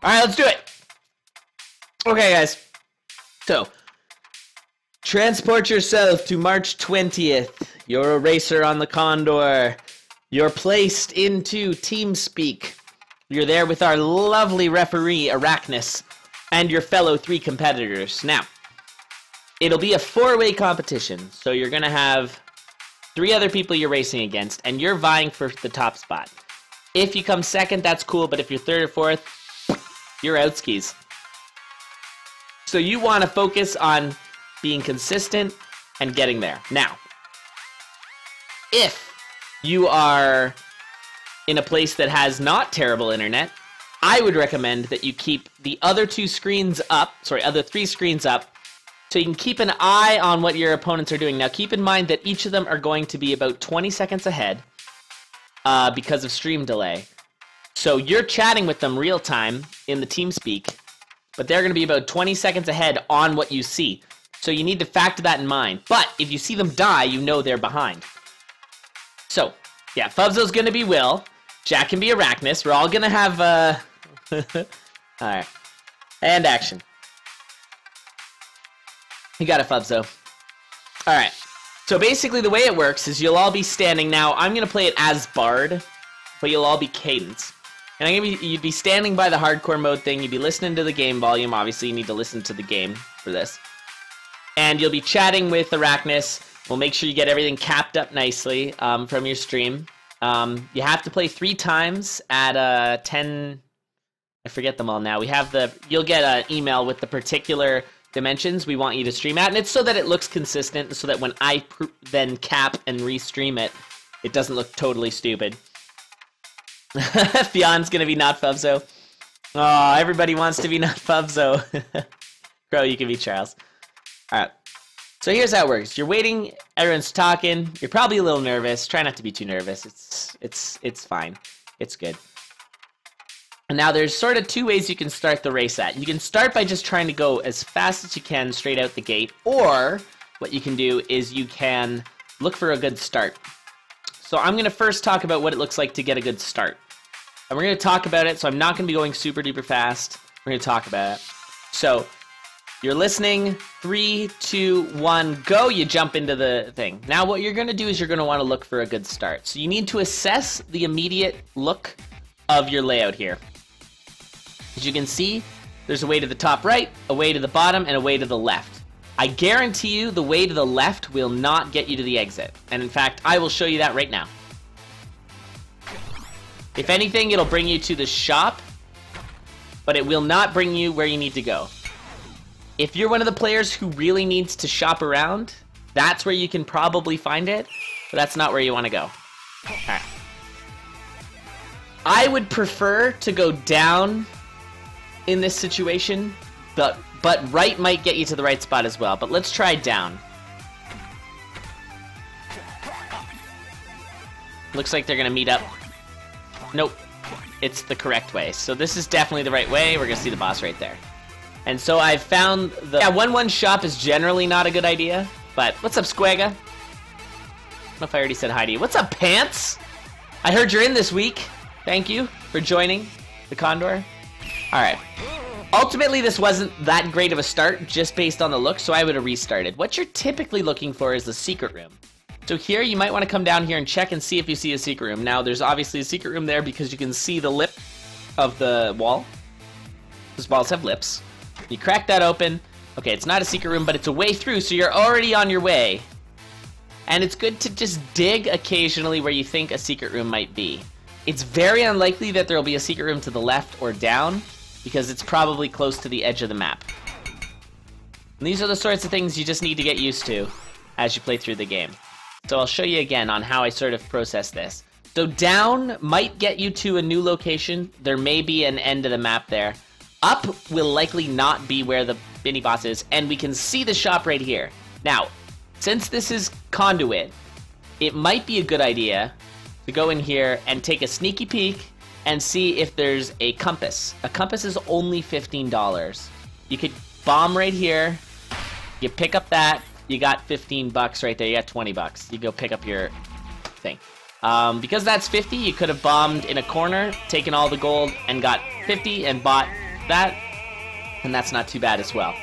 Alright, let's do it. Okay, guys. So, transport yourself to March 20th. You're a racer on the Condor. You're placed into TeamSpeak. You're there with our lovely referee, Arachnus, and your fellow 3 competitors. Now, it'll be a 4-way competition, so you're going to have 3 other people you're racing against, and you're vying for the top spot. If you come second, that's cool, but if you're third or fourth, you're out skis. So you want to focus on being consistent and getting there. Now, if you are in a place that has not terrible internet, I would recommend that you keep the other 3 screens up, so you can keep an eye on what your opponents are doing. Now, keep in mind that each of them are going to be about 20 seconds ahead because of stream delay. So you're chatting with them real time in the TeamSpeak, but they're going to be about 20 seconds ahead on what you see. So you need to factor that in mind. But if you see them die, you know they're behind. So, yeah, Fubzo's going to be Will. Jack can be Arachnus. We're all going to have... Alright. And action. You got it, Fubzo. Alright. So basically the way it works is you'll all be standing. Now, I'm going to play it as Bard, but you'll all be Cadence. And you'd be standing by the hardcore mode thing. You'd be listening to the game volume. Obviously, you need to listen to the game for this. And you'll be chatting with Arachnus. We'll make sure you get everything capped up nicely from your stream. You have to play 3 times at 10... I forget them all now. You'll get an email with the particular dimensions we want you to stream at. And it's so that it looks consistent, so that when I then cap and restream it, it doesn't look totally stupid. Fion's gonna be not Fubzo. Oh, everybody wants to be not Fubzo. Crow, you can be Charles. Alright. So here's how it works. You're waiting, everyone's talking, you're probably a little nervous. Try not to be too nervous. It's fine. It's good. And now there's sort of 2 ways you can start the race at. You can start by just trying to go as fast as you can straight out the gate, or what you can do is you can look for a good start. So I'm going to first talk about what it looks like to get a good start. And we're going to talk about it, so I'm not going to be going super duper fast. We're going to talk about it. So, you're listening, 3, 2, 1, go, you jump into the thing. Now what you're going to do is you're going to want to look for a good start. So you need to assess the immediate look of your layout here. As you can see, there's a way to the top right, a way to the bottom, and a way to the left. I guarantee you the way to the left will not get you to the exit. And in fact, I will show you that right now. If anything, it'll bring you to the shop, but it will not bring you where you need to go. If you're one of the players who really needs to shop around, that's where you can probably find it, but that's not where you want to go. Alright. I would prefer to go down in this situation, but right might get you to the right spot as well. But let's try down. Looks like they're going to meet up. Nope. It's the correct way. So this is definitely the right way. We're going to see the boss right there. And so I've found the... Yeah, 1-1 shop is generally not a good idea. But what's up, Squagga? I don't know if I already said hi to you. What's up, Pants? I heard you're in this week. Thank you for joining the Condor. Alright. Ultimately, this wasn't that great of a start, just based on the look, so I would have restarted. What you're typically looking for is the secret room. So here, you might want to come down here and check and see if you see a secret room. Now, there's obviously a secret room there because you can see the lip of the wall. Those walls have lips. You crack that open. Okay, it's not a secret room, but it's a way through, so you're already on your way. And it's good to just dig occasionally where you think a secret room might be. It's very unlikely that there will be a secret room to the left or down, because it's probably close to the edge of the map. And these are the sorts of things you just need to get used to as you play through the game. So I'll show you again on how I sort of process this. So down might get you to a new location. There may be an end of the map there. Up will likely not be where the mini boss is, and we can see the shop right here. Now, since this is CoNDUIT, it might be a good idea to go in here and take a sneaky peek and see if there's a compass. A compass is only $15. You could bomb right here, you pick up that, you got 15 bucks right there, you got 20 bucks. You go pick up your thing. Because that's 50, you could have bombed in a corner, taken all the gold, and got 50 and bought that, and that's not too bad as well.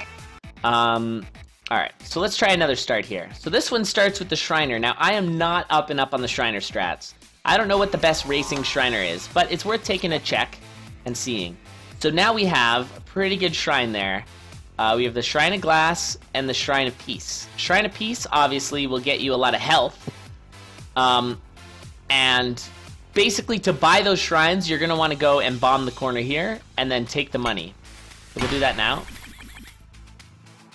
Alright, so let's try another start here. So this one starts with the Shriner. Now, I am not up and up on the Shriner strats. I don't know what the best racing Shriner is, but it's worth taking a check and seeing. So now we have a pretty good shrine there. We have the Shrine of Glass and the Shrine of Peace. Shrine of Peace, obviously, will get you a lot of health. And basically, to buy those shrines, you're going to want to go and bomb the corner here, and then take the money. So we'll do that now.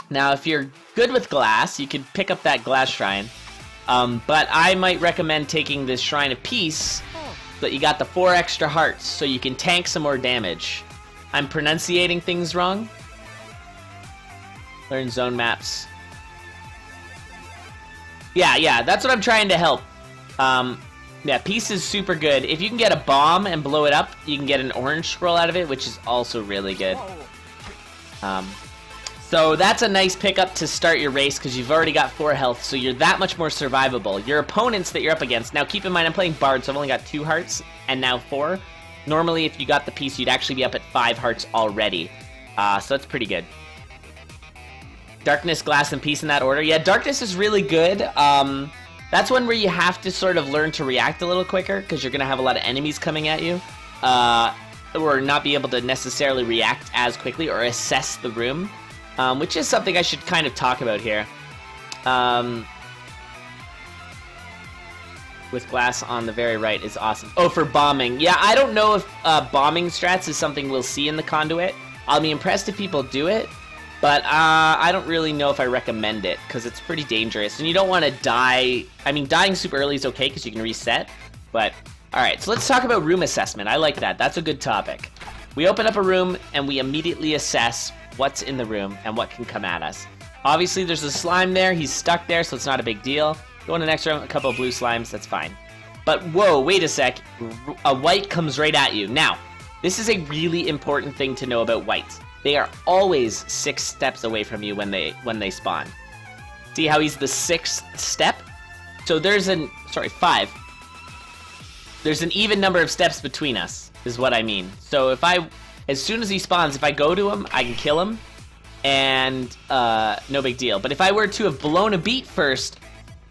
Now, if you're good with glass, you could pick up that glass shrine. But I might recommend taking this Shrine of Peace, so that you got the 4 extra hearts, so you can tank some more damage. I'm pronunciating things wrong. Learn zone maps. Yeah, that's what I'm trying to help. Yeah, Peace is super good. If you can get a bomb and blow it up, you can get an orange scroll out of it, which is also really good. So that's a nice pickup to start your race, because you've already got 4 health, so you're that much more survivable. Your opponents that you're up against, now keep in mind I'm playing Bard, so I've only got 2 hearts, and now 4. Normally, if you got the Peace, you'd actually be up at 5 hearts already. So that's pretty good. Darkness, Glass, and Peace in that order. Yeah, Darkness is really good. That's one where you have to sort of learn to react a little quicker, because you're going to have a lot of enemies coming at you. Or not be able to necessarily react as quickly or assess the room. Which is something I should kind of talk about here. With Glass on the very right is awesome. Oh, for bombing. Yeah, I don't know if bombing strats is something we'll see in the Conduit. I'll be impressed if people do it. But I don't really know if I recommend it, because it's pretty dangerous. And you don't want to die. I mean, dying super early is okay, because you can reset. But, alright, so let's talk about room assessment. I like that. That's a good topic. We open up a room, and we immediately assess what's in the room and what can come at us. Obviously, there's a slime there. He's stuck there, so it's not a big deal. Go in the next room, a couple of blue slimes, that's fine. But whoa, wait a sec. A white comes right at you. Now, this is a really important thing to know about whites. They are always 6 steps away from you when they spawn. See how he's the 6th step? So there's 5. There's an even number of steps between us, is what I mean. So as soon as he spawns, if I go to him, I can kill him, and no big deal. But if I were to have blown a beat first,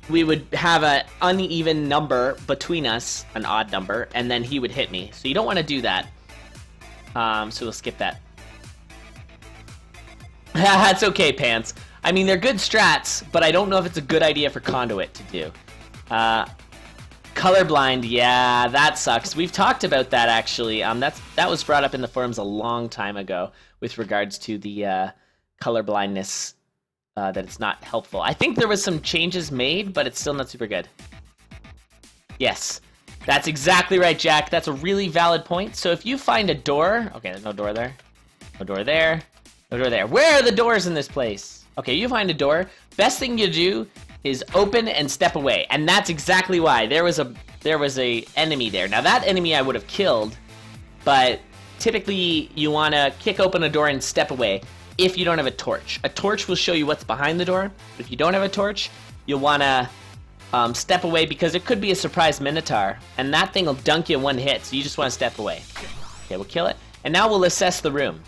we would have an uneven number between us, an odd number, and then he would hit me. So you don't want to do that. So we'll skip that. That's okay, Pants. I mean, they're good strats, but I don't know if it's a good idea for Conduit to do. Colorblind, yeah, that sucks. We've talked about that, actually. That was brought up in the forums a long time ago with regards to the colorblindness, that it's not helpful. I think there was some changes made, but it's still not super good. Yes, that's exactly right, Jack. That's a really valid point. So if you find a door... Okay, there's no door there. No door there. No door there. Where are the doors in this place? Okay, you find a door. Best thing you do is open and step away, and that's exactly why. There was a enemy there. Now that enemy I would have killed, but typically you want to kick open a door and step away if you don't have a torch. A torch will show you what's behind the door. If you don't have a torch, you'll want to step away, because it could be a surprise Minotaur, and that thing will dunk you 1 hit, so you just want to step away. Okay, we'll kill it, and now we'll assess the room.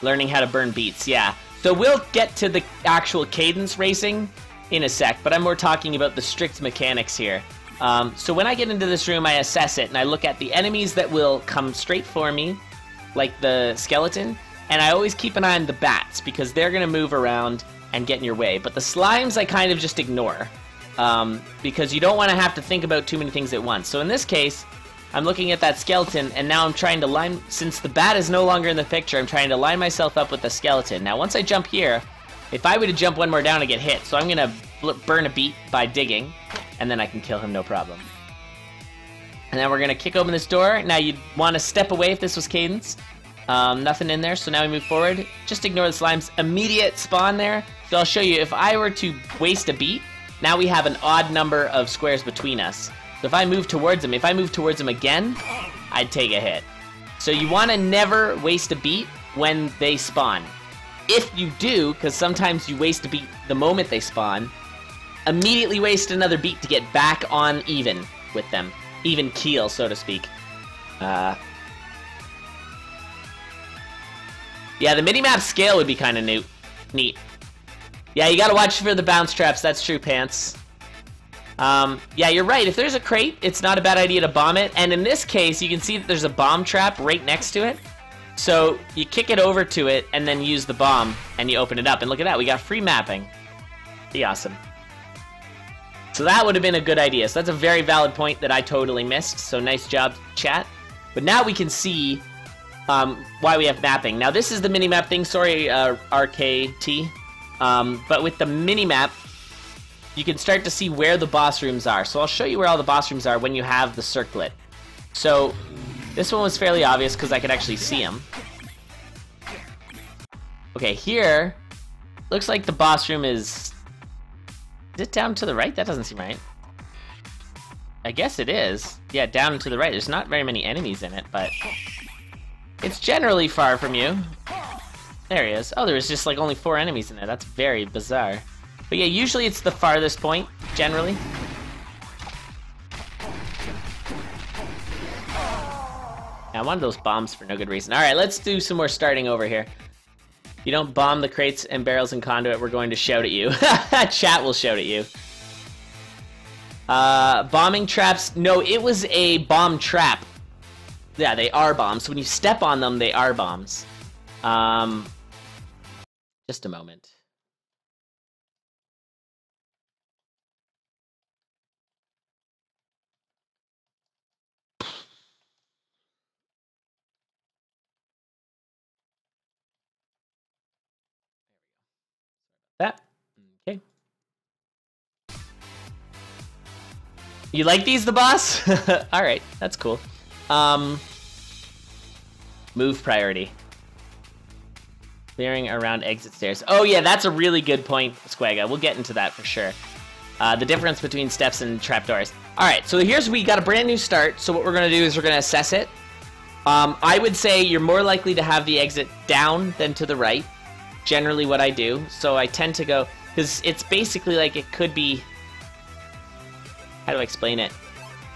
Learning how to burn beats, yeah. So we'll get to the actual cadence racing in a sec, but I'm more talking about the strict mechanics here. So when I get into this room, I assess it, and I look at the enemies that will come straight for me, like the skeleton, and I always keep an eye on the bats, because they're going to move around and get in your way. But the slimes I kind of just ignore, because you don't want to have to think about too many things at once. So in this case, I'm looking at that skeleton, and now I'm trying to line... Since the bat is no longer in the picture, I'm trying to line myself up with the skeleton. Now, once I jump here, if I were to jump 1 more down, I get hit. So I'm going to burn a beat by digging, and then I can kill him, no problem. And then we're going to kick open this door. Now, you'd want to step away if this was cadence. Nothing in there, so now we move forward. Just ignore the slimes. Immediate spawn there. So I'll show you, if I were to waste a beat, now we have an odd number of squares between us. So if I move towards him, again, I'd take a hit. So you want to never waste a beat when they spawn. If you do, because sometimes you waste a beat the moment they spawn, immediately waste another beat to get back on even with them. Even keel, so to speak. Yeah, the minimap scale would be kind of neat. Yeah, you gotta watch for the bounce traps. That's true, Pants. Yeah, you're right. If there's a crate, it's not a bad idea to bomb it. And in this case, you can see that there's a bomb trap right next to it. So you kick it over to it and then use the bomb and you open it up. And look at that, we got free mapping. Pretty awesome. So that would have been a good idea. So that's a very valid point that I totally missed. So nice job, chat. But now we can see why we have mapping. Now this is the minimap thing. Sorry, RKT. But with the minimap, you can start to see where the boss rooms are. So I'll show you where all the boss rooms are when you have the circlet. So this one was fairly obvious because I could actually see them. Okay, here, looks like the boss room is it down to the right? That doesn't seem right. I guess it is. Yeah, down to the right. There's not very many enemies in it, but it's generally far from you. There he is. Oh, there was just like only 4 enemies in there. That's very bizarre. But yeah, usually it's the farthest point, generally. I wanted those bombs for no good reason. Alright, let's do some more starting over here. If you don't bomb the crates and barrels in Conduit, we're going to shout at you. Chat will shout at you. Bombing traps. No, it was a bomb trap. Yeah, they are bombs. So when you step on them, they are bombs. Just a moment. That. Okay. You like these, the boss? Alright, that's cool. Move priority. Clearing around exit stairs. Oh yeah, that's a really good point, Squagga. We'll get into that for sure. The difference between steps and trapdoors. Alright, so we got a brand new start, so what we're gonna do is we're gonna assess it. I would say you're more likely to have the exit down than to the right. Generally what I do. So I tend to go, because it's basically like it could be, how do I explain it?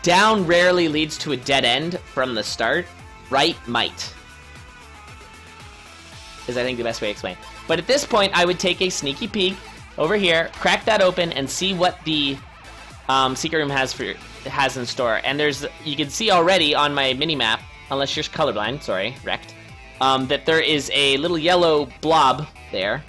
Down rarely leads to a dead end from the start. Right might. Is I think the best way to explain. But at this point, I would take a sneaky peek over here, crack that open, and see what the secret room has in store. And you can see already on my mini map, unless you're colorblind, sorry, wrecked, that there is a little yellow blob there,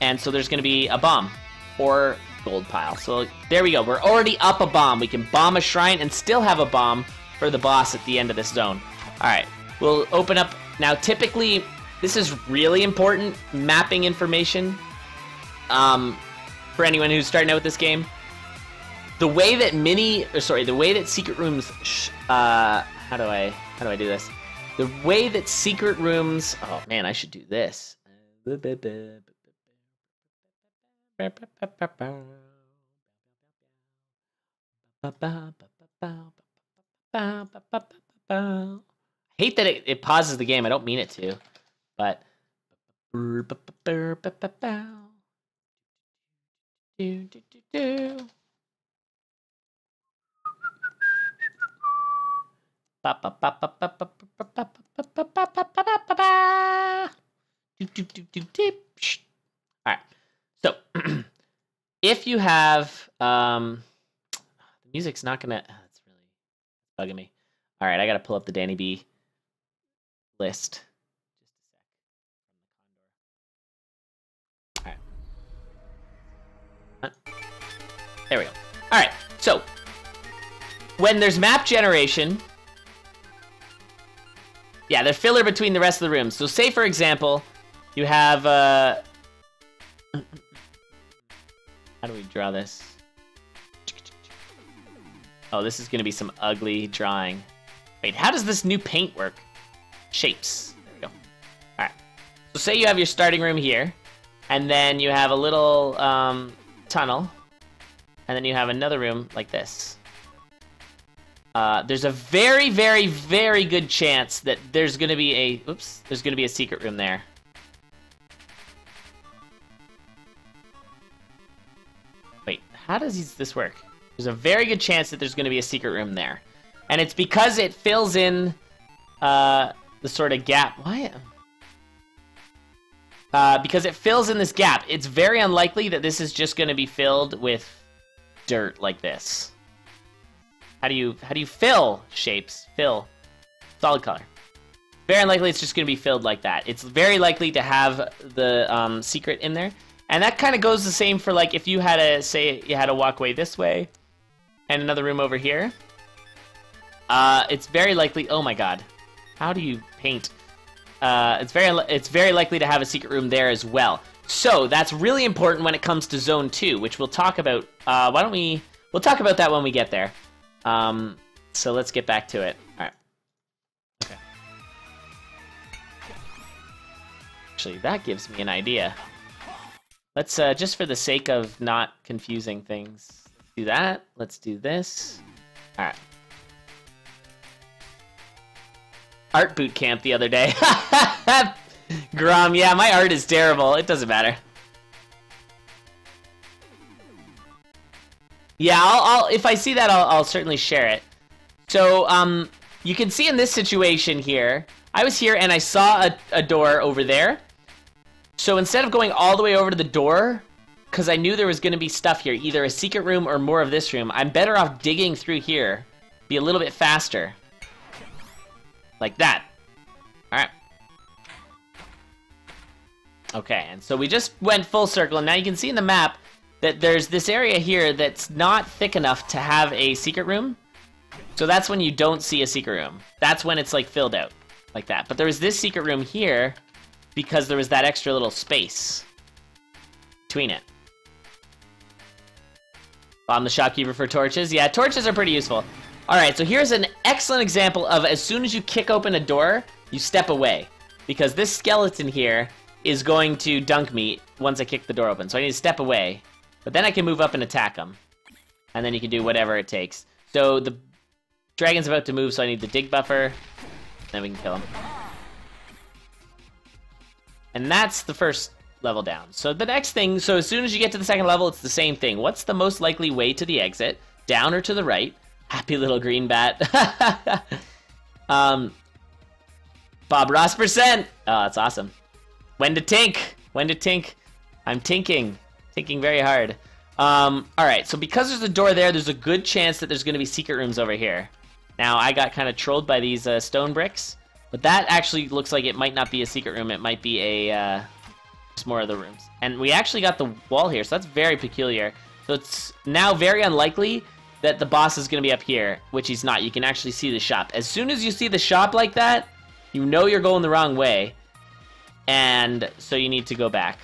and so there's going to be a bomb or gold pile. So there we go. We're already up a bomb. We can bomb a shrine and still have a bomb for the boss at the end of this zone. All right, we'll open up now. Typically, this is really important mapping information for anyone who's starting out with this game. The way that the way that secret rooms, how do I do this? The way that secret rooms, oh man, I should do this. I hate that it pauses the game. I don't mean it to, but Alright, so if you have the music's not gonna, it's really bugging me. Alright, I gotta pull up the Danny B list. Alright. There we go. Alright, so when there's map generation, yeah, there's filler between the rest of the rooms. So say, for example, you have, how do we draw this? Oh, this is going to be some ugly drawing. Wait, how does this new paint work? Shapes. There we go. Alright. So say you have your starting room here, and then you have a little tunnel, and then you have another room like this. There's a very, very, very good chance that there's gonna be a secret room there. Wait, how does this work? There's a very good chance that there's gonna be a secret room there. And it's because it fills in the sort of gap. Why? Because it fills in this gap. It's very unlikely that this is just going to be filled with dirt like this. How do you fill shapes? Fill. Solid color. Very unlikely it's just going to be filled like that. It's very likely to have the secret in there. And that kind of goes the same for, like, if you had a, say, you had a walkway this way and another room over here. It's very likely, oh my god. How do you paint? It's very likely to have a secret room there as well. So, that's really important when it comes to Zone 2, which we'll talk about. We'll talk about that when we get there. So let's get back to it. Alright. Okay. Actually, that gives me an idea. Let's, just for the sake of not confusing things, do that. Let's do this. Alright. Art boot camp the other day. Grom, yeah, my art is terrible. It doesn't matter. Yeah, I'll if I see that, I'll certainly share it. So, you can see in this situation here, I was here and I saw a door over there. So instead of going all the way over to the door, because I knew there was going to be stuff here, either a secret room or more of this room, I'm better off digging through here, be a little bit faster. Like that. Alright. Okay, and so we just went full circle, and now you can see in the map that there's this area here that's not thick enough to have a secret room. So that's when you don't see a secret room. That's when it's like filled out, like that. But there was this secret room here because there was that extra little space between it. I'm the shopkeeper for torches. Yeah, torches are pretty useful. Alright, so here's an excellent example of as soon as you kick open a door, you step away. Because this skeleton here is going to dunk me once I kick the door open. So I need to step away. But then I can move up and attack him. And then you can do whatever it takes. So the dragon's about to move, so I need the dig buffer. Then we can kill him. And that's the first level down. So the next thing, so as soon as you get to the second level, it's the same thing. What's the most likely way to the exit? Down or to the right? Happy little green bat. Bob Ross %. Oh, that's awesome. When to tink? When to tink? I'm tinking. Tinking very hard. Alright, so because there's a door there, there's a good chance that there's going to be secret rooms over here. Now, I got kind of trolled by these stone bricks. But that actually looks like it might not be a secret room. It might be a, just more of the rooms. And we actually got the wall here, so that's very peculiar. So it's now very unlikely that the boss is going to be up here, which he's not. You can actually see the shop. As soon as you see the shop like that, you know you're going the wrong way. And so you need to go back.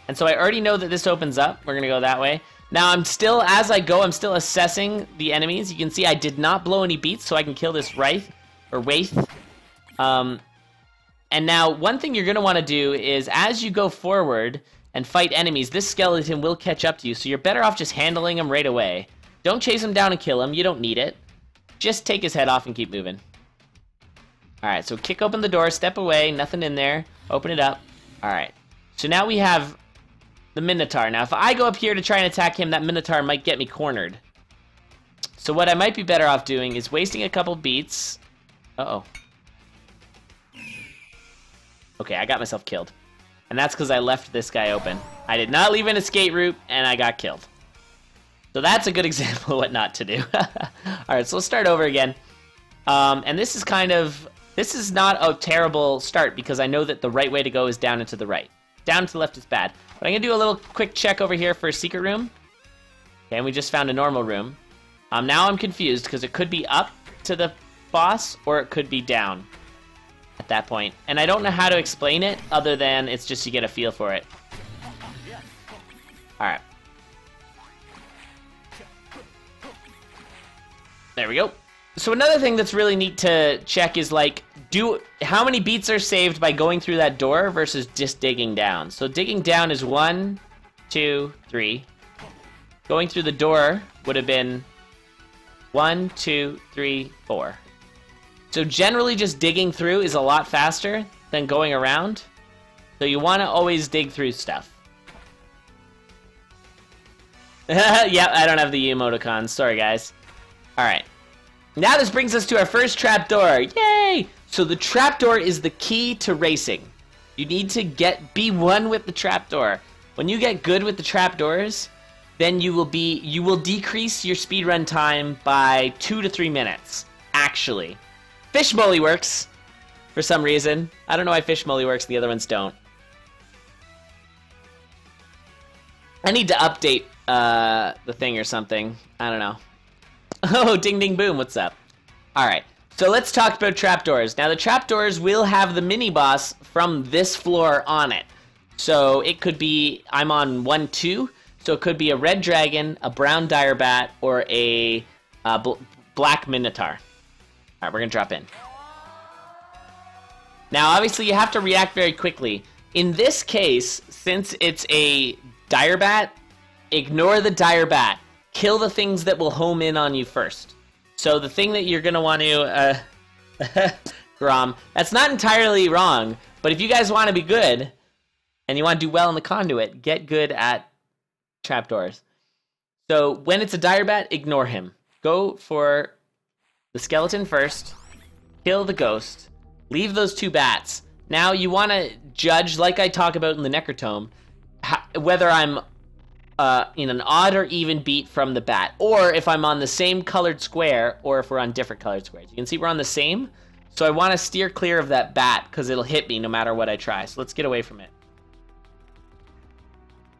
And so I already know that this opens up. We're going to go that way. Now I'm still, as I go, I'm still assessing the enemies. You can see I did not blow any beats, so I can kill this Wraith, or Waith. And now, one thing you're going to want to do is, as you go forward and fight enemies, this skeleton will catch up to you, so you're better off just handling him right away. Don't chase him down and kill him, you don't need it. Just take his head off and keep moving. Alright, so kick open the door, step away, nothing in there, open it up. Alright, so now we have the Minotaur. Now, if I go up here to try and attack him, that Minotaur might get me cornered. So what I might be better off doing is wasting a couple beats. Uh-oh. Okay, I got myself killed. And that's because I left this guy open. I did not leave an escape route, and I got killed. So that's a good example of what not to do. Alright, so let's start over again. And this is kind of... This is not a terrible start, because I know that the right way to go is down and to the right. Down to the left is bad. But I'm going to do a little quick check over here for a secret room. Okay, and we just found a normal room. Now I'm confused, because it could be up to the boss, or it could be down at that point. And I don't know how to explain it, other than it's just you get a feel for it. Alright. There we go. So another thing that's really neat to check is, like, how many beats are saved by going through that door versus just digging down. So digging down is 1, 2, 3. Going through the door would have been 1, 2, 3, 4. So generally just digging through is a lot faster than going around. So you want to always dig through stuff. Yeah, I don't have the emoticons. Sorry, guys. Alright. Now this brings us to our first trapdoor. Yay! So the trapdoor is the key to racing. You need to be one with the trapdoor. When you get good with the trapdoors, then you will decrease your speedrun time by 2 to 3 minutes. Actually, Fish Molly works for some reason. I don't know why Fish Molly works and the other ones don't. I need to update the thing or something. I don't know. Oh, ding ding boom, what's up? Alright, so let's talk about trapdoors. Now the trapdoors will have the mini-boss from this floor on it. So it could be, I'm on 1-2, so it could be a red dragon, a brown dire bat, or a black minotaur. Alright, we're gonna drop in. Now obviously you have to react very quickly. In this case, since it's a dire bat, ignore the dire bat. Kill the things that will home in on you first. So the thing that you're going to want to... Grom, that's not entirely wrong, but if you guys want to be good, and you want to do well in the conduit, get good at trapdoors. So when it's a dire bat, ignore him. Go for the skeleton first, kill the ghost, leave those 2 bats. Now you want to judge, like I talk about in the Necrotome, whether I'm in an odd or even beat from the bat, or if I'm on the same colored square, or if we're on different colored squares. You can see we're on the same, so I want to steer clear of that bat, because it'll hit me no matter what I try. So let's get away from it.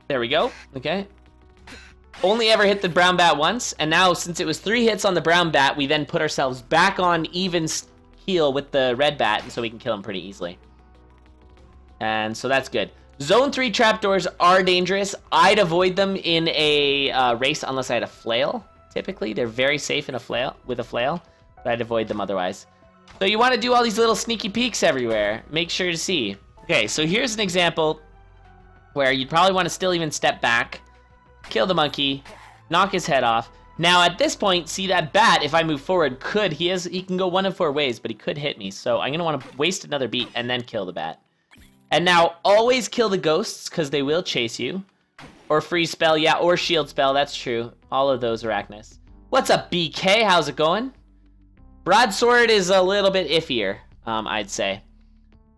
There we go, okay. Only ever hit the brown bat once, and now since it was 3 hits on the brown bat, we then put ourselves back on even keel with the red bat, and so we can kill him pretty easily. And so that's good. Zone 3 trapdoors are dangerous. I'd avoid them in a race unless I had a flail, typically. They're very safe in a flail, with a flail, but I'd avoid them otherwise. So you want to do all these little sneaky peeks everywhere. Make sure to see. Okay, so here's an example where you'd probably want to still even step back, kill the monkey, knock his head off. Now at this point, see that bat, if I move forward, he can go 1 of 4 ways, but he could hit me. So I'm going to want to waste another beat and then kill the bat. And now, always kill the ghosts, because they will chase you. Or freeze spell, yeah, or shield spell, that's true. All of those Arachnus. What's up, BK? How's it going? Broadsword is a little bit iffier, I'd say.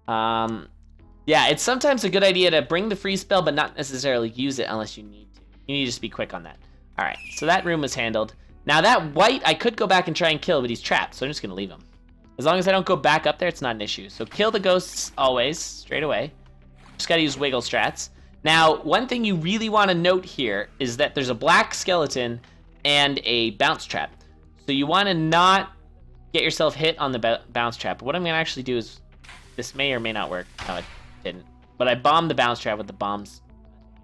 Yeah, it's sometimes a good idea to bring the freeze spell, but not necessarily use it unless you need to. You need to just be quick on that. Alright, so that room was handled. Now that white, I could go back and try and kill, but he's trapped, so I'm just going to leave him. As long as I don't go back up there, it's not an issue. So kill the ghosts always, straight away. Just gotta use wiggle strats. Now, one thing you really want to note here is that there's a black skeleton and a bounce trap. So you want to not get yourself hit on the bounce trap. What I'm going to actually do is, this may or may not work. No, it didn't. But I bombed the bounce trap with the bombs.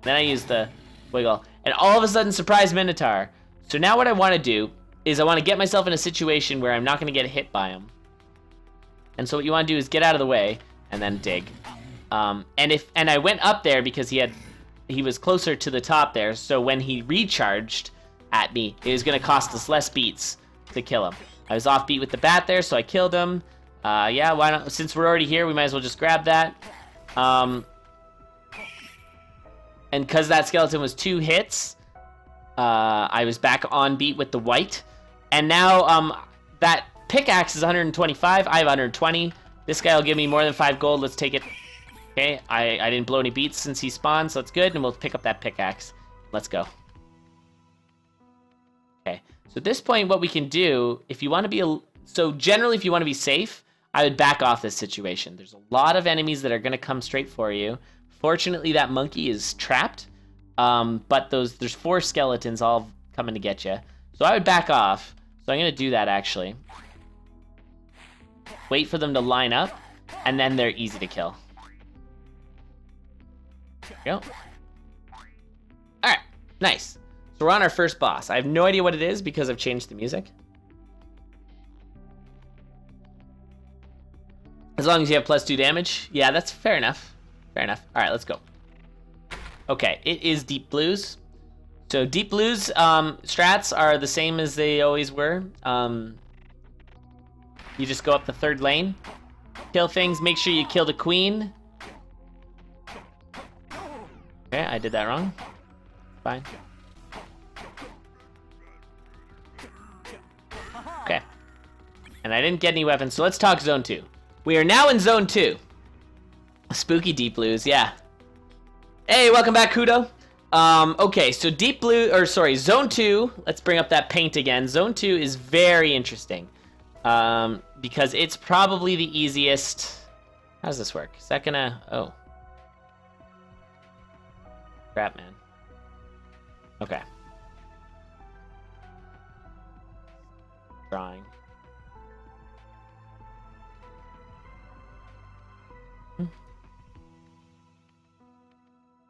Then I used the wiggle. And all of a sudden, surprise Minotaur. So now what I want to do is I want to get myself in a situation where I'm not going to get hit by him. And so what you want to do is get out of the way and then dig. And I went up there because he was closer to the top there. So when he recharged at me, it was going to cost us less beats to kill him. I was off beat with the bat there, so I killed him. Yeah, why not? Since we're already here, we might as well just grab that. And because that skeleton was 2 hits, I was back on beat with the white. And now that pickaxe is 125. I have 120. This guy will give me more than 5 gold. Let's take it. Okay, I didn't blow any beats since he spawned, so that's good. And we'll pick up that pickaxe. Let's go. Okay, so at this point, what we can do, if you want to be so generally, if you want to be safe, I would back off this situation. There's a lot of enemies that are going to come straight for you. Fortunately, that monkey is trapped, but there's 4 skeletons all coming to get you. So I would back off. So I'm going to do that, actually. Wait for them to line up, and then they're easy to kill. There we go. Alright, nice. So we're on our first boss. I have no idea what it is because I've changed the music. As long as you have +2 damage. Yeah, that's fair enough. Fair enough. Alright, let's go. Okay, it is Deep Blues. So Deep Blues strats are the same as they always were. You just go up the 3rd lane, kill things, make sure you kill the queen. Okay, I did that wrong. Fine. Okay. And I didn't get any weapons, so let's talk Zone 2. We are now in Zone 2. Spooky Deep Blues, yeah. Hey, welcome back, Kudo. Okay, so Zone 2, let's bring up that paint again. Zone 2 is very interesting. Because it's probably the easiest. How does this work? Is that gonna, oh. Crap, man. Okay. Drawing.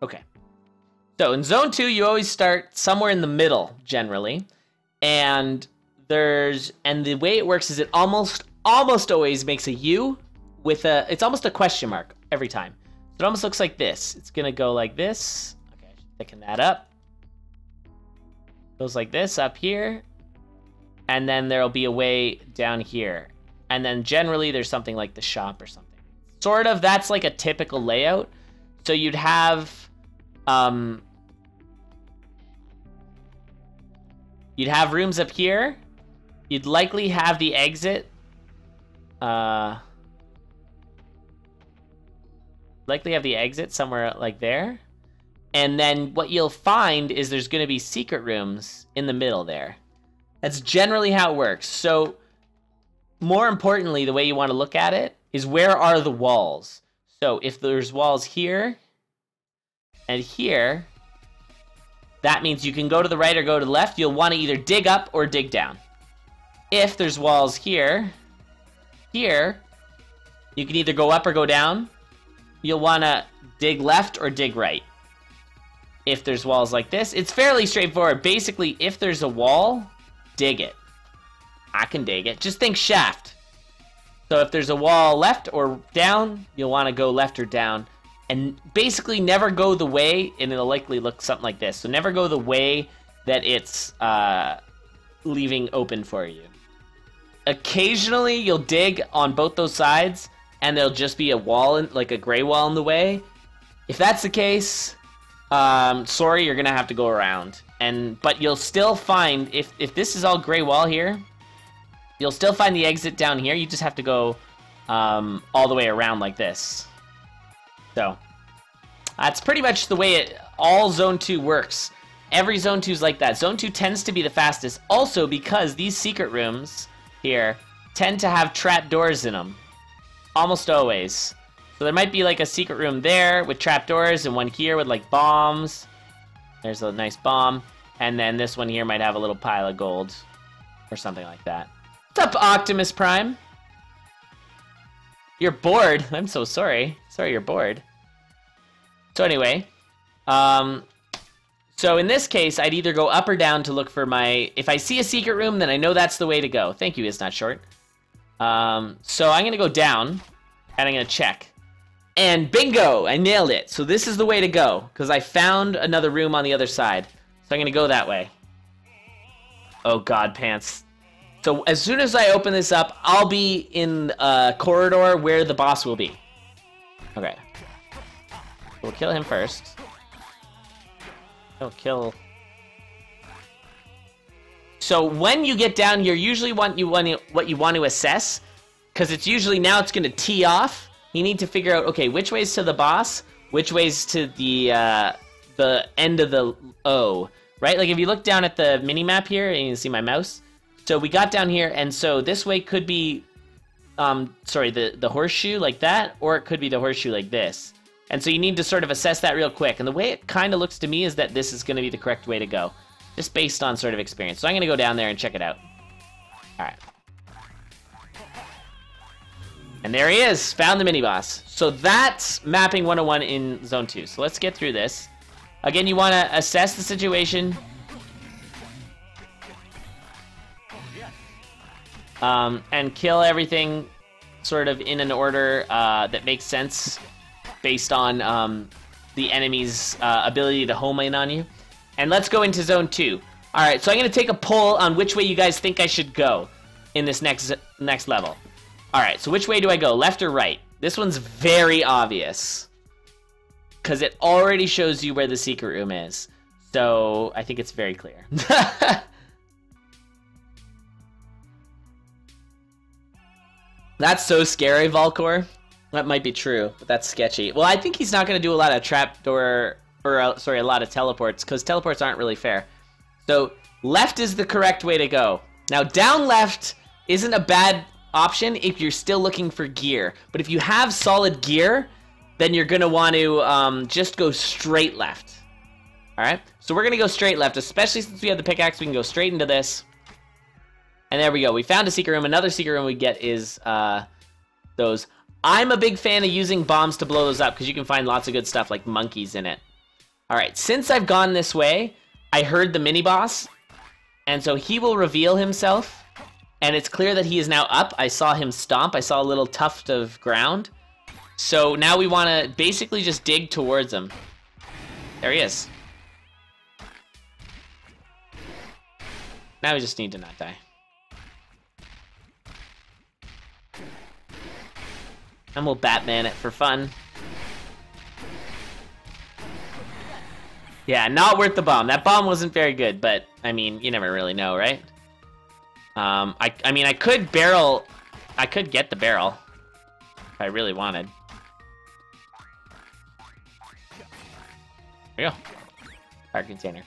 Okay. So in Zone 2, you always start somewhere in the middle, generally. And the way it works is it almost always makes a U with it's almost a question mark every time. So it almost looks like this. It's gonna go like this. Okay, I should thicken that up. Goes like this up here. And then there'll be a way down here. And then generally there's something like the shop or something. Sort of, that's like a typical layout. So you'd have, you'd have rooms up here. You'd likely have the exit. Likely have the exit somewhere like there. And then what you'll find is there's going to be secret rooms in the middle there. That's generally how it works. So more importantly, the way you want to look at it is where are the walls? So if there's walls here and here, that means you can go to the right or go to the left. You'll want to either dig up or dig down. If there's walls here, you can either go up or go down. You'll want to dig left or dig right. If there's walls like this, it's fairly straightforward. Basically, if there's a wall, dig it. I can dig it. Just think shaft. So if there's a wall left or down, you'll want to go left or down. And basically never go the way, and it'll likely look something like this. So never go the way that it's leaving open for you. Occasionally, you'll dig on both those sides, and there'll just be a wall, like a gray wall in the way. If that's the case, sorry, you're gonna have to go around. But you'll still find, if this is all gray wall here, you'll still find the exit down here. You just have to go all the way around like this. So that's pretty much the way all Zone 2 works. Every Zone 2 is like that. Zone 2 tends to be the fastest, also because these secret rooms here tend to have trap doors in them. Almost always. So there might be like a secret room there with trapdoors and one here with like bombs. There's a nice bomb. And then this one here might have a little pile of gold or something like that. What's up, Optimus Prime? You're bored? I'm so sorry. Sorry you're bored. So anyway, so in this case, I'd either go up or down to look for my... If I see a secret room, then I know that's the way to go. Thank you, Is Not Short. So I'm going to go down, and I'm going to check. And bingo! I nailed it. So this is the way to go, because I found another room on the other side. So I'm going to go that way. Oh, God, pants. So as soon as I open this up, I'll be in a corridor where the boss will be. Okay. We'll kill him first. He'll kill... So when you get down here, usually what you want to assess, because it's usually now it's going to tee off. You need to figure out, okay, which way's to the boss, which way's to the end of the O, right? Like if you look down at the mini map here, and you can see my mouse. So we got down here, and so this way could be, the horseshoe like that, or it could be the horseshoe like this. And so you need to sort of assess that real quick. And the way it kind of looks to me is that this is going to be the correct way to go, just based on sort of experience. So I'm going to go down there and check it out. All right. And there he is, found the mini-boss. So that's mapping 101 in Zone 2. So let's get through this. Again, you want to assess the situation. And kill everything sort of in an order that makes sense based on the enemy's ability to home in on you. And let's go into Zone 2. Alright, so I'm going to take a poll on which way you guys think I should go in this next level. Alright, so which way do I go? Left or right? This one's very obvious, because it already shows you where the secret room is. So I think it's very clear. That's so scary, Valcor. That might be true, but that's sketchy. Well, I think he's not going to do a lot of trapdoor, or sorry, a lot of teleports, because teleports aren't really fair. So left is the correct way to go. Now down left isn't a bad option if you're still looking for gear. But if you have solid gear, then you're going to want to just go straight left. Alright, so we're going to go straight left, especially since we have the pickaxe, we can go straight into this. And there we go, we found a secret room. Another secret room we get is those. I'm a big fan of using bombs to blow those up, because you can find lots of good stuff like monkeys in it. Alright, since I've gone this way, I heard the mini-boss, and so he will reveal himself, and it's clear that he is now up. I saw him stomp, I saw a little tuft of ground. So now we want to basically just dig towards him. There he is. Now we just need to not die. And we'll Batman it for fun. Yeah, not worth the bomb. That bomb wasn't very good, but, I mean, you never really know, right? I mean, I could get the barrel, if I really wanted. There we go. Fire container.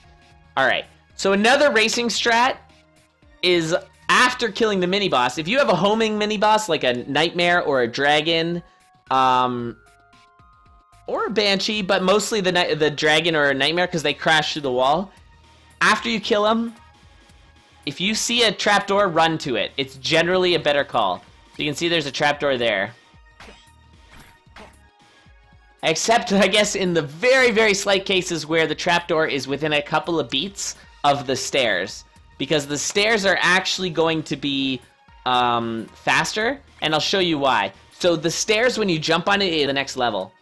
Alright, so another racing strat is after killing the mini-boss. If you have a homing mini-boss, like a nightmare or a dragon, or a banshee, but mostly the dragon or a nightmare because they crash through the wall. After you kill them, if you see a trapdoor, run to it. It's generally a better call. So you can see there's a trapdoor there. Except, I guess, in the very, very slight cases where the trapdoor is within a couple of beats of the stairs. Because the stairs are actually going to be faster, and I'll show you why. So the stairs, when you jump on it, is the next level.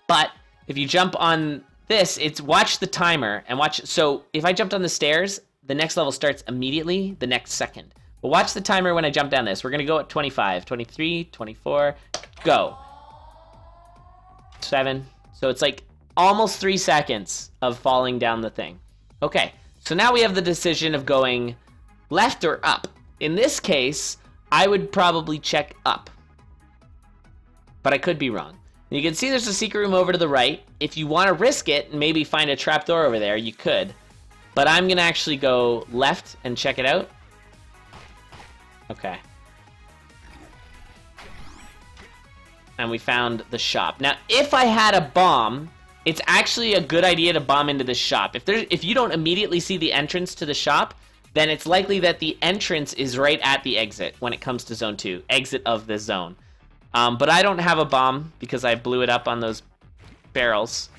But if you jump on this, it's watch the timer, and watch. So if I jumped on the stairs, the next level starts immediately the next second. But watch the timer when I jump down this. We're going to go at 25, 23, 24, go. 7. So it's like almost 3 seconds of falling down the thing. Okay, so now we have the decision of going left or up. In this case, I would probably check up. But I could be wrong. You can see there's a secret room over to the right. If you want to risk it and maybe find a trapdoor over there, you could. But I'm going to actually go left and check it out. Okay. And we found the shop. Now, if I had a bomb, it's actually a good idea to bomb into the shop. If you don't immediately see the entrance to the shop, then it's likely that the entrance is right at the exit when it comes to Zone 2. Exit of the zone. But I don't have a bomb because I blew it up on those barrels.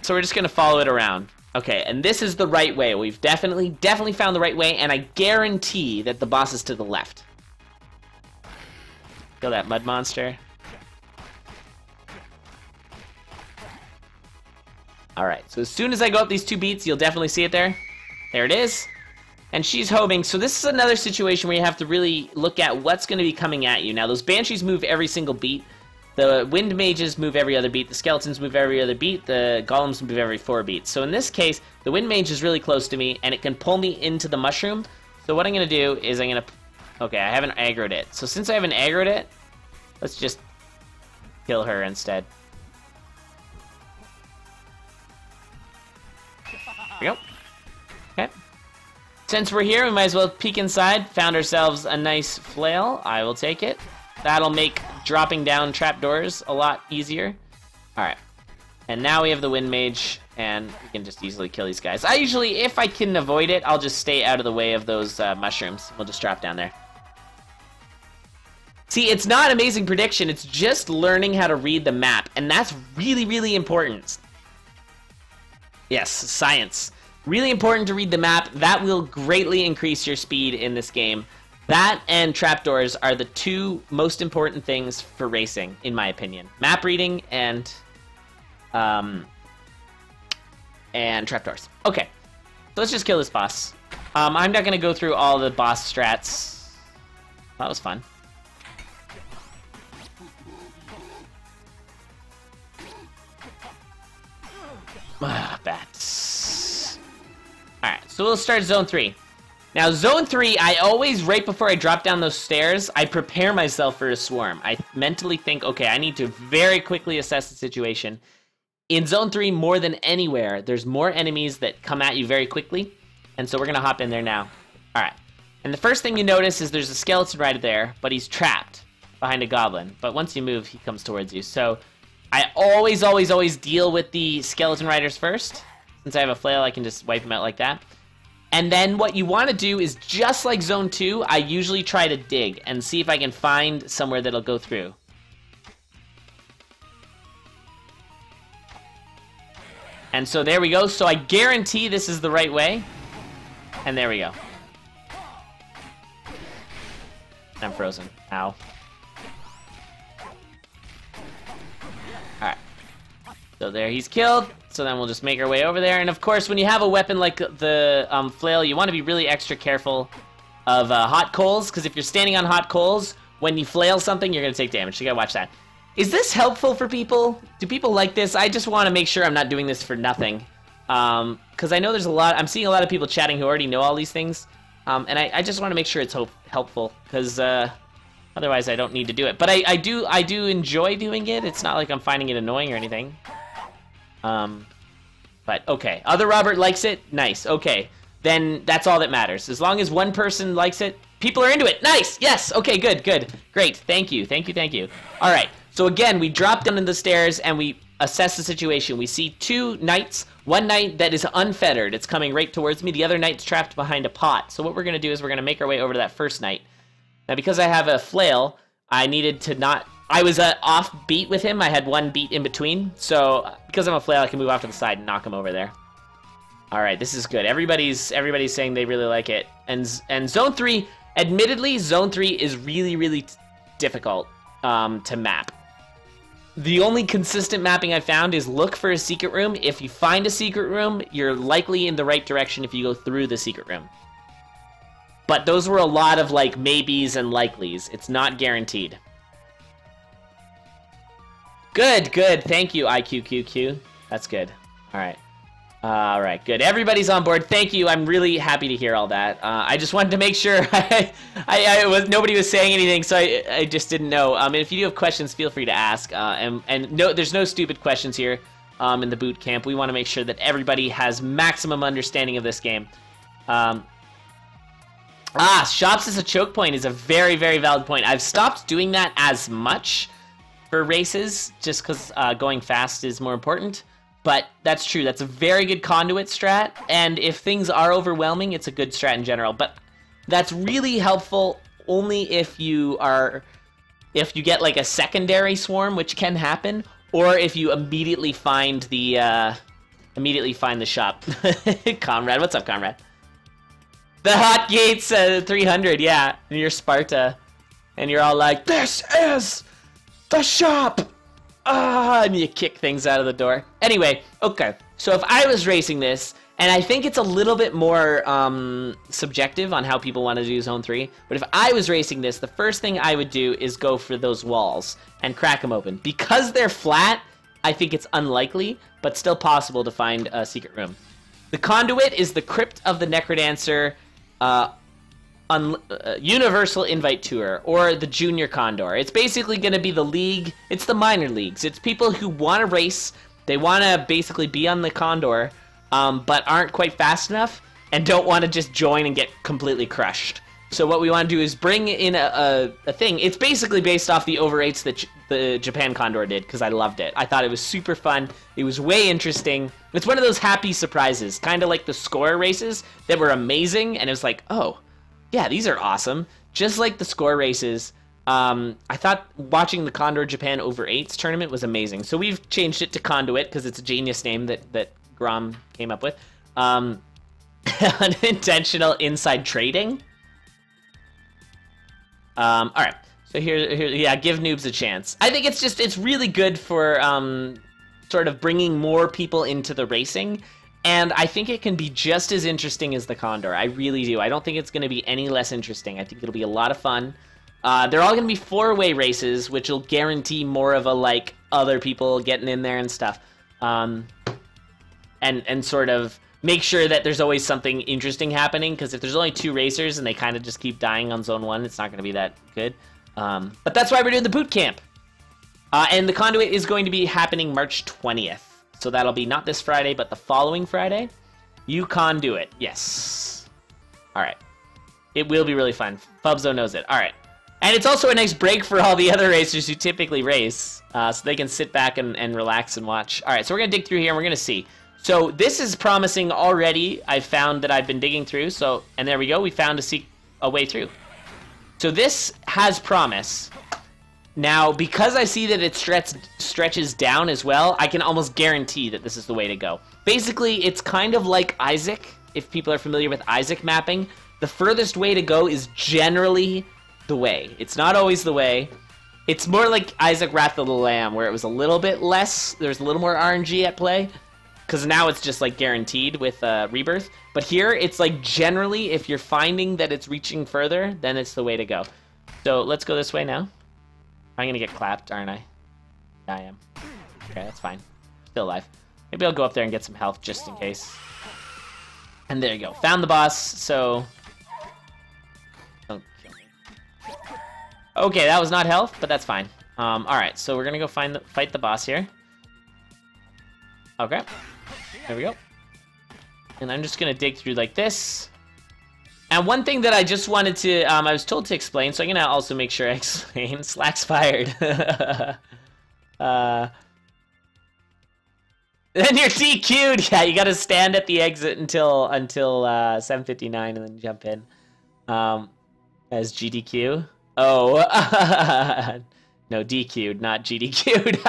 So we're just going to follow it around. Okay, and this is the right way. We've definitely found the right way, and I guarantee that the boss is to the left. Kill that mud monster. Alright, so as soon as I go up these 2 beats, you'll definitely see it there. There it is. And she's homing, so this is another situation where you have to really look at what's going to be coming at you. Now, those banshees move every single beat. The wind mages move every other beat. The skeletons move every other beat. The golems move every 4 beats. So in this case, the wind mage is really close to me, and it can pull me into the mushroom. So what I'm going to do is I'm going to... Okay, I haven't aggroed it. So since I haven't aggroed it, let's just kill her instead. There we go. Okay. Since we're here, we might as well peek inside. Found ourselves a nice flail. I will take it. That'll make dropping down trapdoors a lot easier. Alright. And now we have the wind mage, and we can just easily kill these guys. I usually, if I can avoid it, I'll just stay out of the way of those mushrooms. We'll just drop down there. See, it's not amazing prediction. It's just learning how to read the map, and that's really, really important. Yes, science. Really important to read the map. That will greatly increase your speed in this game. That and trapdoors are the 2 most important things for racing, in my opinion. Map reading and trapdoors. Okay, so let's just kill this boss. I'm not going to go through all the boss strats. That was fun. Bats. Alright, so we'll start Zone 3. Now, Zone 3, I always, right before I drop down those stairs, I prepare myself for a swarm. I mentally think, okay, I need to very quickly assess the situation. In Zone 3, more than anywhere, there's more enemies that come at you very quickly, and so we're going to hop in there now. All right. And the first thing you notice is there's a skeleton right there, but he's trapped behind a goblin. But once you move, he comes towards you. So I always deal with the skeleton riders first. Since I have a flail, I can just wipe him out like that. And then what you want to do is, just like Zone 2, I usually try to dig and see if I can find somewhere that'll go through. And so there we go. So I guarantee this is the right way. And there we go. I'm frozen. Ow. Alright. So there, he's killed. So then we'll just make our way over there. And of course, when you have a weapon like the flail, you want to be really extra careful of hot coals, because if you're standing on hot coals, when you flail something, you're going to take damage. So you got to watch that. Is this helpful for people? Do people like this? I just want to make sure I'm not doing this for nothing. Because I know there's I'm seeing a lot of people chatting who already know all these things. And I just want to make sure it's helpful, because otherwise I don't need to do it. But I do enjoy doing it. It's not like I'm finding it annoying or anything. But okay, other Robert likes it. Nice. Okay, then that's all that matters. As long as one person likes it, people are into it. Nice. Yes. Okay. Good. Great. Thank you. All right. So again, we drop down in the stairs and we assess the situation. We see two knights. One knight that is unfettered. It's coming right towards me. The other knight's trapped behind a pot. So what we're going to do is we're going to make our way over to that first knight. Now, because I have a flail, I needed to not... I was off beat with him. I had one beat in between. So because I'm a flail, I can move off to the side and knock him over there. All right, this is good. Everybody's saying they really like it. And Zone 3, admittedly, Zone 3 is really difficult to map. The only consistent mapping I found is look for a secret room. If you find a secret room, you're likely in the right direction if you go through the secret room. But those were a lot of like maybes and likelies. It's not guaranteed. Good. Thank you, IQQQ. That's good. All right, good. Everybody's on board. Thank you. I'm really happy to hear all that. I just wanted to make sure nobody was saying anything, so I just didn't know. And if you do have questions, feel free to ask. And no, there's no stupid questions here in the boot camp. We want to make sure that everybody has maximum understanding of this game. Shops as a choke point is a very valid point. I've stopped doing that as much for races, just because going fast is more important. But that's true. That's a very good conduit strat, and if things are overwhelming, it's a good strat in general. But that's really helpful only if you get like a secondary swarm, which can happen, or if you immediately find the shop. Comrade, what's up, comrade? The hot gates 300, yeah. And you're Sparta, and you're all like, "This is the shop!" And you kick things out of the door. Anyway, okay. So if I was racing this, and I think it's a little bit more subjective on how people want to do Zone 3, but if I was racing this, the first thing I would do is go for those walls and crack them open. Because they're flat, I think it's unlikely, but still possible to find a secret room. The conduit is the Crypt of the Necrodancer Universal Invite Tour, or the Junior Condor. It's basically going to be the league. It's the minor leagues. It's people who want to race. They want to basically be on the Condor, but aren't quite fast enough and don't want to just join and get completely crushed. So what we want to do is bring in a thing. It's basically based off the over 8s that the Japan Condor did, because I loved it. I thought it was super fun. It was way interesting. It's one of those happy surprises, kind of like the score races that were amazing, and it was like, oh, yeah, these are awesome. Just like the score races, I thought watching the Condor Japan over 8s tournament was amazing. So we've changed it to Conduit because it's a genius name that Grom came up with. Unintentional inside trading. All right. So here, yeah, give noobs a chance. I think it's really good for sort of bringing more people into the racing. And I think it can be just as interesting as the Condor. I really do. I don't think it's going to be any less interesting. I think it'll be a lot of fun. They're all going to be 4-way races, which will guarantee more of a, like, other people getting in there and stuff. And sort of make sure that there's always something interesting happening, because if there's only 2 racers and they kind of just keep dying on zone 1, it's not going to be that good. But that's why we're doing the boot camp. And the Conduit is going to be happening March 20th. So that'll be not this Friday, but the following Friday. You CoNDUIT. Yes. All right. It will be really fun. Fubzo knows it. All right. And it's also a nice break for all the other racers who typically race, so they can sit back and relax and watch. All right, so we're going to dig through here, and we're going to see. So this is promising already. I've found that I've been digging through, so, and there we go. We found a way through. So this has promise. Now, because I see that it stretches down as well, I can almost guarantee that this is the way to go. Basically, it's kind of like Isaac, if people are familiar with Isaac mapping. The furthest way to go is generally the way. It's not always the way. It's more like Isaac Wrath of the Lamb, where it was a little bit less, there's a little more RNG at play, because now it's just like guaranteed with Rebirth. But here, it's like generally, if you're finding that it's reaching further, then it's the way to go. So let's go this way now. I'm gonna get clapped, aren't I? Yeah, I am. Okay, that's fine. Still alive. Maybe I'll go up there and get some health just in case. And there you go. Found the boss, so... don't kill me. Okay, that was not health, but that's fine. Alright, so we're gonna go fight the boss here. Okay. There we go. And I'm just gonna dig through like this. And one thing that I just wanted to, I was told to explain, so I'm gonna also make sure I explain. Slack's fired. Then you're DQ'd. Yeah, you gotta stand at the exit until 7:59 and then jump in. As GDQ. Oh, no, DQ'd, not GDQ'd.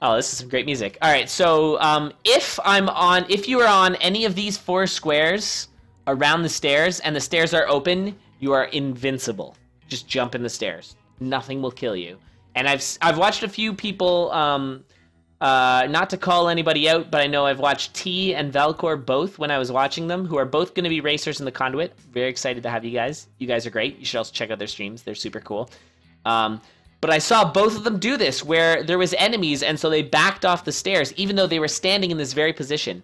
Oh, this is some great music. All right, so if you are on any of these 4 squares around the stairs and the stairs are open, you are invincible. Just jump in the stairs. Nothing will kill you. And I've watched a few people, not to call anybody out, but I know I've watched T and Valcor both when I was watching them, who are both going to be racers in the Conduit. Very excited to have you guys. You guys are great. You should also check out their streams. They're super cool. But I saw both of them do this, where there was enemies, and so they backed off the stairs, even though they were standing in this very position.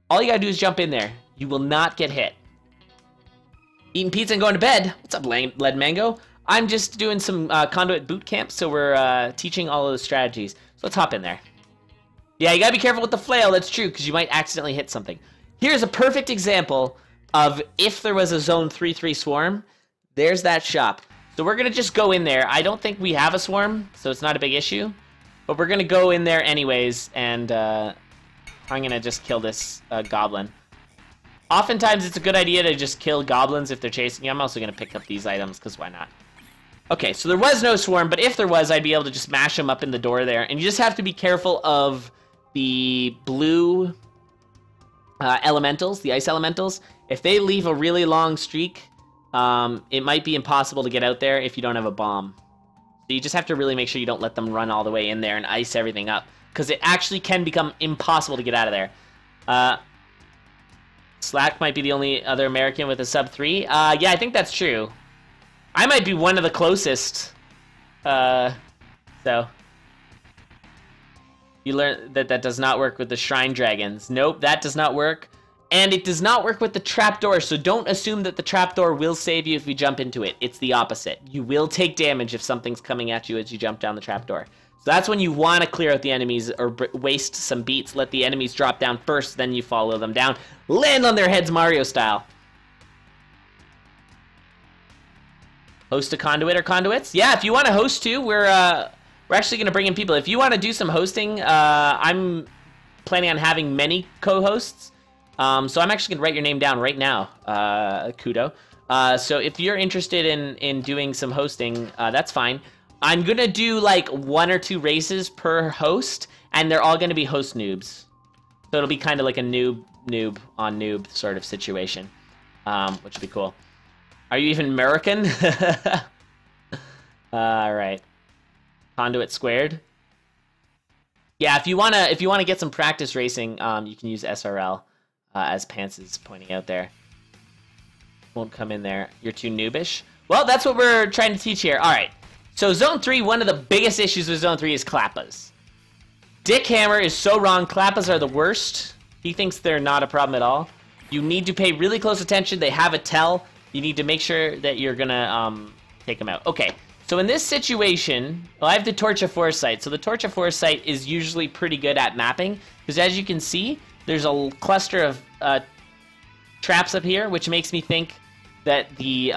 All you gotta do is jump in there. You will not get hit. Eating pizza and going to bed. What's up, Lead Mango? I'm just doing some CoNDUIT Bootcamp, so we're teaching all of those strategies. So let's hop in there. Yeah, you gotta be careful with the flail, that's true, because you might accidentally hit something. Here's a perfect example of if there was a Zone 3-3 swarm. There's that shop. So we're going to just go in there. I don't think we have a swarm, so it's not a big issue. But we're going to go in there anyways, and I'm going to just kill this goblin. Oftentimes, it's a good idea to just kill goblins if they're chasing you. I'm also going to pick up these items, because why not? Okay, so there was no swarm, but if there was, I'd be able to just mash them up in the door there. And you just have to be careful of the blue elementals, the ice elementals. If they leave a really long streak... it might be impossible to get out there if you don't have a bomb. So you just have to really make sure you don't let them run all the way in there and ice everything up, because it actually can become impossible to get out of there. Slack might be the only other American with a sub 3. Yeah, I think that's true. I might be one of the closest. So you learn that that does not work with the shrine dragons. Nope, that does not work. And it does not work with the trapdoor, so don't assume that the trapdoor will save you if you jump into it. It's the opposite. You will take damage if something's coming at you as you jump down the trapdoor. So that's when you want to clear out the enemies or waste some beats. Let the enemies drop down first, then you follow them down. Land on their heads Mario style. Host a conduit or conduits? Yeah, if you want to host too, we're actually going to bring in people. If you want to do some hosting, I'm planning on having many co-hosts. So I'm actually gonna write your name down right now, Kudo. So if you're interested in doing some hosting, that's fine. I'm gonna do like 1 or 2 races per host, and they're all gonna be host noobs. So it'll be kind of like a noob on noob sort of situation, which would be cool. Are you even American? All right. Conduit squared. Yeah, if you wanna get some practice racing, you can use SRL. As Pants is pointing out there. Won't come in there. You're too noobish. Well, that's what we're trying to teach here. All right. So Zone 3, one of the biggest issues with Zone 3 is Klappas. Dick Hammer is so wrong. Klappas are the worst. He thinks they're not a problem at all. You need to pay really close attention. They have a tell. You need to make sure that you're gonna take them out. Okay, so in this situation, well, I have the Torch of Foresight. So the Torch of Foresight is usually pretty good at mapping, because as you can see, there's a cluster of traps up here, which makes me think that the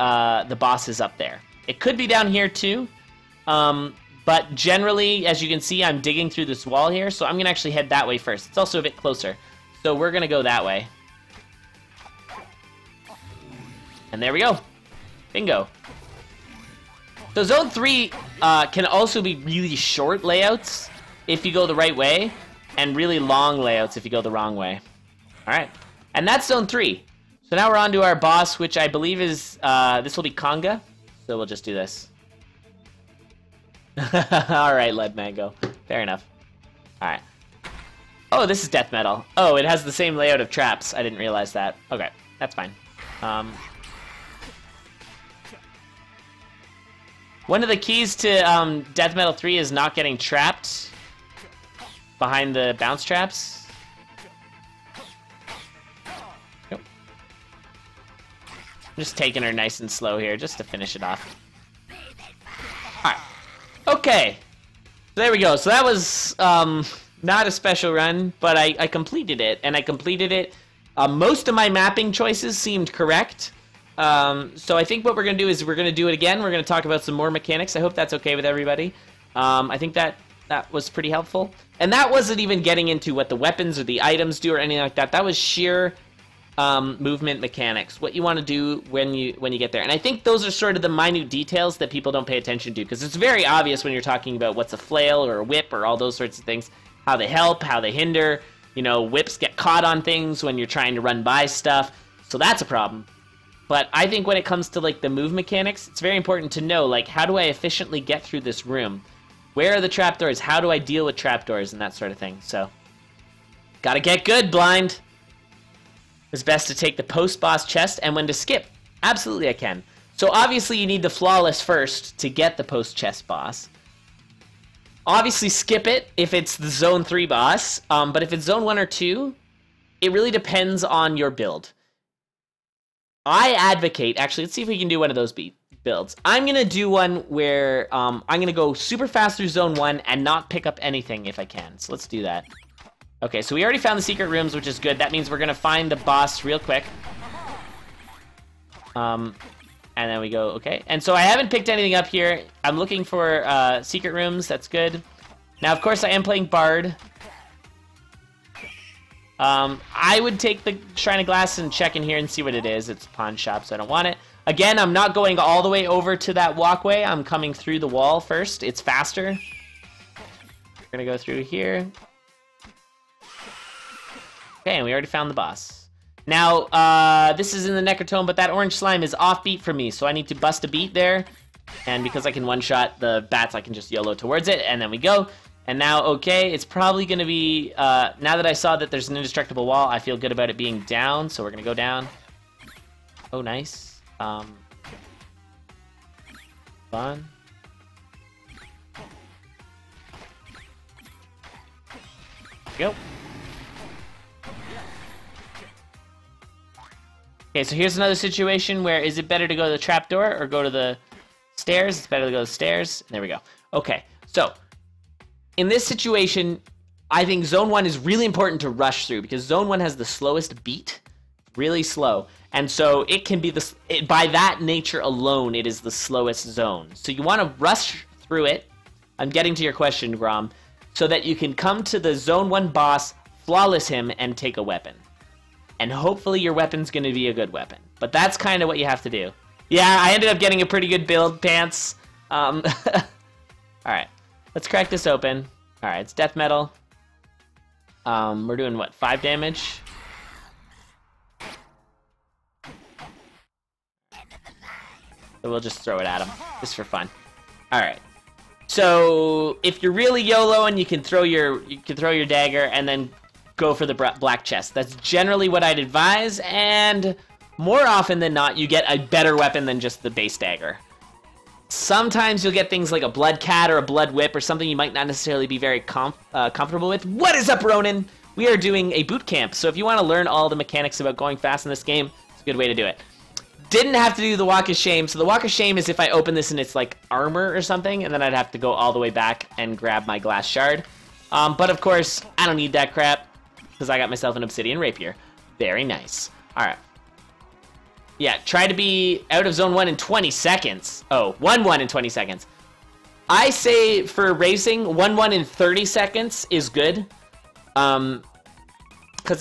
boss is up there. It could be down here too, but generally, as you can see, I'm digging through this wall here, so I'm gonna actually head that way first. It's also a bit closer, so we're gonna go that way. And there we go. Bingo. So Zone 3 can also be really short layouts if you go the right way, and really long layouts if you go the wrong way. Alright, and that's Zone 3. So now we're on to our boss, which I believe is, this will be Conga. So we'll just do this. Alright, Lead Mango. Fair enough. Alright. Oh, this is death metal. Oh, it has the same layout of traps. I didn't realize that. Okay, that's fine. One of the keys to Death Metal 3 is not getting trapped behind the bounce traps. Yep. I'm just taking her nice and slow here, just to finish it off. Alright. Okay. So there we go. So that was not a special run, but I completed it, and I completed it. Most of my mapping choices seemed correct. So I think what we're going to do is we're going to do it again. We're going to talk about some more mechanics. I hope that's okay with everybody. I think that was pretty helpful. And that wasn't even getting into what the weapons or the items do or anything like that. That was sheer movement mechanics, what you want to do when you get there. And I think those are sort of the minute details that people don't pay attention to, because it's very obvious when you're talking about what's a flail or a whip or all those sorts of things, how they help, how they hinder. You know, whips get caught on things when you're trying to run by stuff, so that's a problem. But I think when it comes to, like, the move mechanics, it's very important to know, like, how do I efficiently get through this room? Where are the trapdoors? How do I deal with trapdoors and that sort of thing? So, gotta get good, blind. It's best to take the post-boss chest and when to skip. Absolutely I can. So obviously you need the flawless first to get the post-chest boss. Obviously skip it if it's the Zone 3 boss, but if it's Zone 1 or 2, it really depends on your build. I advocate, actually, let's see if we can do one of those builds. I'm going to do one where I'm going to go super fast through Zone 1 and not pick up anything if I can. So let's do that. Okay, so we already found the secret rooms, which is good. That means we're going to find the boss real quick. And then we go, okay. And so I haven't picked anything up here. I'm looking for secret rooms. That's good. Now, of course, I am playing Bard. I would take the Shrine of Glass and check in here and see what it is. It's a pawn shop, so I don't want it. Again, I'm not going all the way over to that walkway. I'm coming through the wall first. It's faster. We're going to go through here. Okay, and we already found the boss. Now, this is in the Necrotome, but that orange slime is offbeat for me, so I need to bust a beat there. And because I can one-shot the bats, I can just YOLO towards it, and then we go. And now, okay, it's probably going to be... now that I saw that there's an indestructible wall, I feel good about it being down, so we're going to go down. Oh, nice. Fun. Go. Okay, so here's another situation where is it better to go to the trapdoor or go to the stairs? It's better to go to the stairs. There we go. Okay, so in this situation, I think Zone 1 is really important to rush through because Zone 1 has the slowest beat, really slow. And so it can be, by that nature alone, it is the slowest zone. So you want to rush through it. I'm getting to your question, Grom, so that you can come to the Zone 1 boss, flawless him, and take a weapon. And hopefully your weapon's going to be a good weapon. But that's kind of what you have to do. Yeah, I ended up getting a pretty good build, Pants. Alright, let's crack this open. Alright, it's death metal. We're doing, what, 5 damage? So we'll just throw it at him, just for fun. Alright. So, if you're really YOLO and you can throw your dagger and then go for the black chest. That's generally what I'd advise, and more often than not, you get a better weapon than just the base dagger. Sometimes you'll get things like a blood cat or a blood whip or something you might not necessarily be very comfortable with. What is up, Ronan? we are doing a boot camp. So if you want to learn all the mechanics about going fast in this game, it's a good way to do it. Didn't have to do the Walk of Shame. So the Walk of Shame is if I open this and it's like armor or something, and then I'd have to go all the way back and grab my glass shard. But of course, I don't need that crap because I got myself an obsidian rapier. Very nice. All right. Yeah, try to be out of zone 1 in 20 seconds. Oh, 1-1 in 20 seconds. I say for racing, 1-1 in 30 seconds is good. Because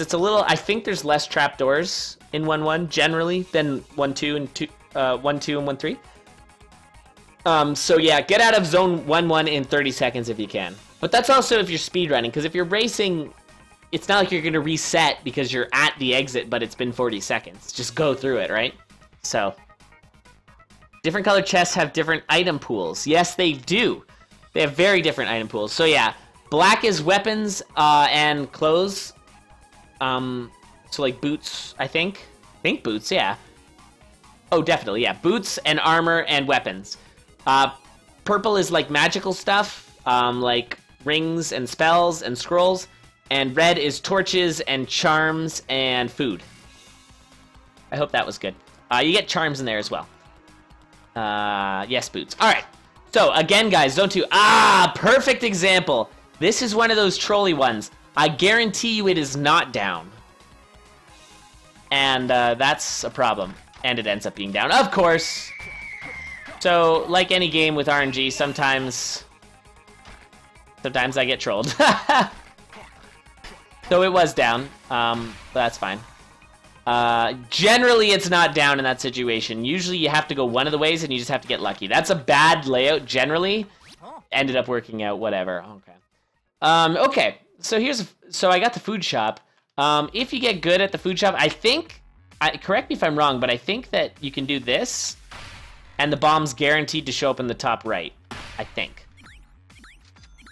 it's a little, I think there's less trapdoors in 1-1 generally than 1-2 and 1-2 and 1-3. So yeah, get out of zone 1-1 in 30 seconds if you can. But that's also if you're speedrunning, because if you're racing, it's not like you're going to reset because you're at the exit, but it's been 40 seconds. Just go through it, right? So, different colored chests have different item pools. Yes, they do. They have very different item pools. So yeah, black is weapons and clothes. So like boots, I think. Boots, yeah. Oh, definitely, yeah. Boots and armor and weapons. Purple is like magical stuff, like rings and spells and scrolls. And red is torches and charms and food. I hope that was good. You get charms in there as well. Yes, boots. All right. So, again, guys, zone 2. Perfect example. This is one of those trolley ones. I guarantee you it is not down. And that's a problem. And it ends up being down, of course. So, like any game with RNG, sometimes I get trolled. So it was down, but that's fine. Generally, it's not down in that situation. Usually, you have to go one of the ways, and you just have to get lucky. That's a bad layout, generally. Ended up working out, whatever. Okay. Okay, so I got the food shop. If you get good at the food shop, I think, correct me if I'm wrong, but I think that you can do this, and the bomb's guaranteed to show up in the top right, I think.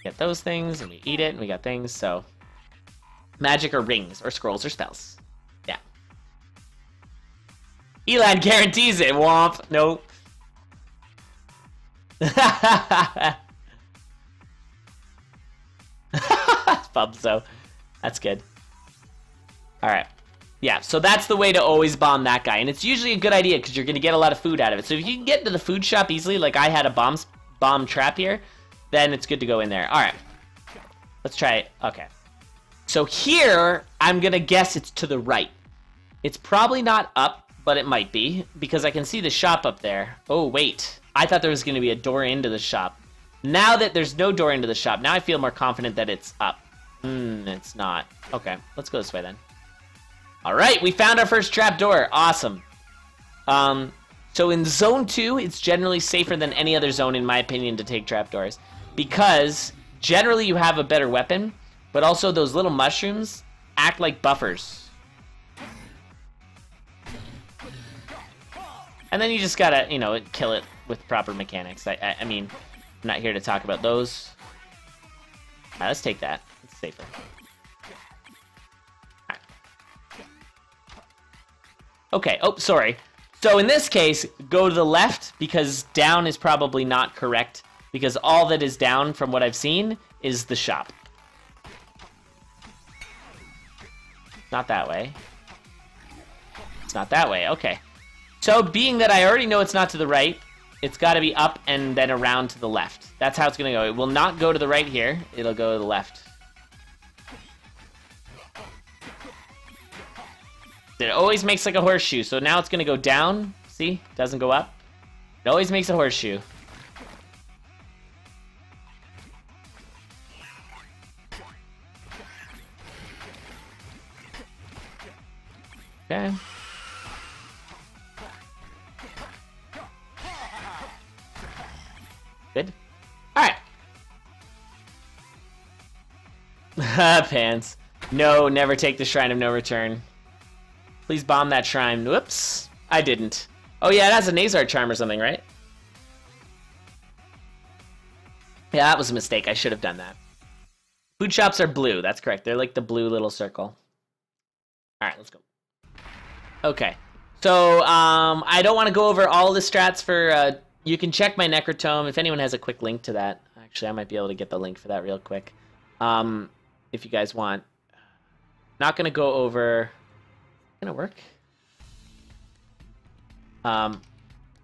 Get those things, and we eat it, and we got things, so... Magic or rings or scrolls or spells. Yeah. Elan guarantees it. Womp. Nope. Bubzo. That's good. Alright. Yeah, so that's the way to always bomb that guy. And it's usually a good idea because you're going to get a lot of food out of it. So if you can get into the food shop easily, like I had a bomb trap here, then it's good to go in there. Alright. Let's try it. Okay. So here, I'm going to guess it's to the right. It's probably not up, but it might be, because I can see the shop up there. Oh, wait. I thought there was going to be a door into the shop. Now that there's no door into the shop, now I feel more confident that it's up. It's not. Okay, let's go this way then. All right, we found our first trap door. Awesome. So in Zone 2, it's generally safer than any other zone, in my opinion, to take trapdoors, because generally you have a better weapon, but also those little mushrooms act like buffers. And then you just gotta, you know, kill it with proper mechanics. I mean, I'm not here to talk about those. Let's take that. It's safer. Right. Okay, oh, sorry. So in this case, go to the left, because down is probably not correct, because all that is down, from what I've seen, is the shop. Not that way. It's not that way, okay. So, being that I already know it's not to the right, it's got to be up and then around to the left. That's how it's going to go. It will not go to the right here. It'll go to the left. It always makes like a horseshoe. So now it's going to go down. See? It doesn't go up. It always makes a horseshoe. Okay. Good. Alright. Pants. No, never take the Shrine of No Return. Please bomb that shrine. Whoops. I didn't. Oh yeah, it has a Nazar charm or something, right? Yeah, that was a mistake. I should have done that. Food shops are blue. That's correct. They're like the blue little circle. Alright, let's go. Okay. So, I don't want to go over all the strats for... you can check my Necrotome if anyone has a quick link to that. Actually, I might be able to get the link for that real quick. If you guys want. Not gonna go over... Gonna work? I'm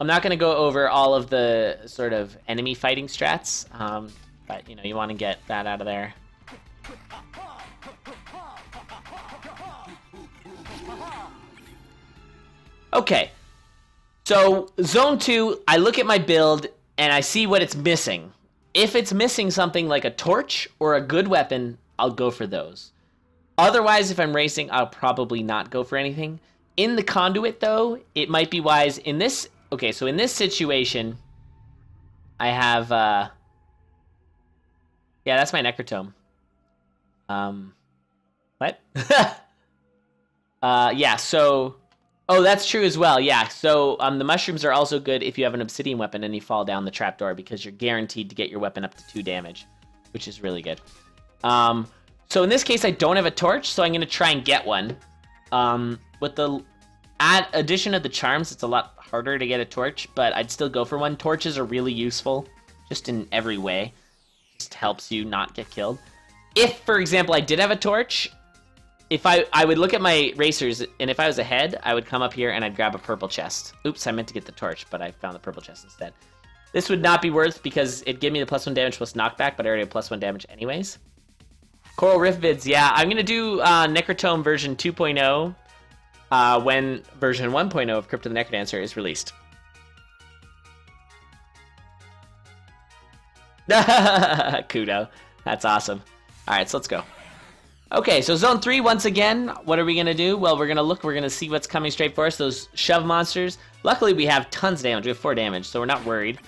not gonna go over all of the sort of enemy fighting strats, but, you know, you want to get that out of there. Okay, so Zone 2, I look at my build, and I see what it's missing. If it's missing something like a torch or a good weapon, I'll go for those. Otherwise, if I'm racing, I'll probably not go for anything. In the conduit, though, it might be wise in this... Okay, so in this situation, I have... Yeah, that's my Necrotome. What? Yeah, so... Oh, that's true as well, yeah. So the mushrooms are also good if you have an obsidian weapon and you fall down the trapdoor, because you're guaranteed to get your weapon up to 2 damage, which is really good. So in this case, I don't have a torch, so I'm going to try and get one. With the addition of the charms, it's a lot harder to get a torch, but I'd still go for one. Torches are really useful, just in every way. Just helps you not get killed. If, for example, I did have a torch... If I would look at my racers, and if I was ahead, I would come up here and I'd grab a purple chest. Oops, I meant to get the torch, but I found the purple chest instead. This would not be worth because it'd give me the +1 damage plus knockback, but I already have +1 damage anyways. Coral Rift vids, yeah, I'm gonna do Necrotome version 2.0 when version 1.0 of Crypt of the Necrodancer is released. Kudo, that's awesome. All right, so let's go. Okay, so Zone 3, once again, what are we going to do? Well, we're going to see what's coming straight for us, those shove monsters. Luckily, we have tons of damage. We have 4 damage, so we're not worried.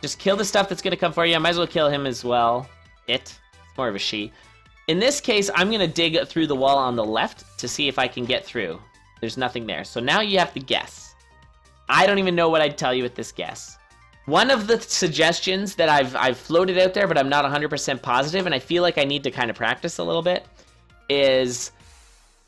Just kill the stuff that's going to come for you. I might as well kill him as well. It's more of a she. In this case, I'm going to dig through the wall on the left to see if I can get through. There's nothing there. So now you have to guess. I don't even know what I'd tell you with this guess. One of the suggestions that I've floated out there, but I'm not 100% positive, and I feel like I need to kind of practice a little bit, is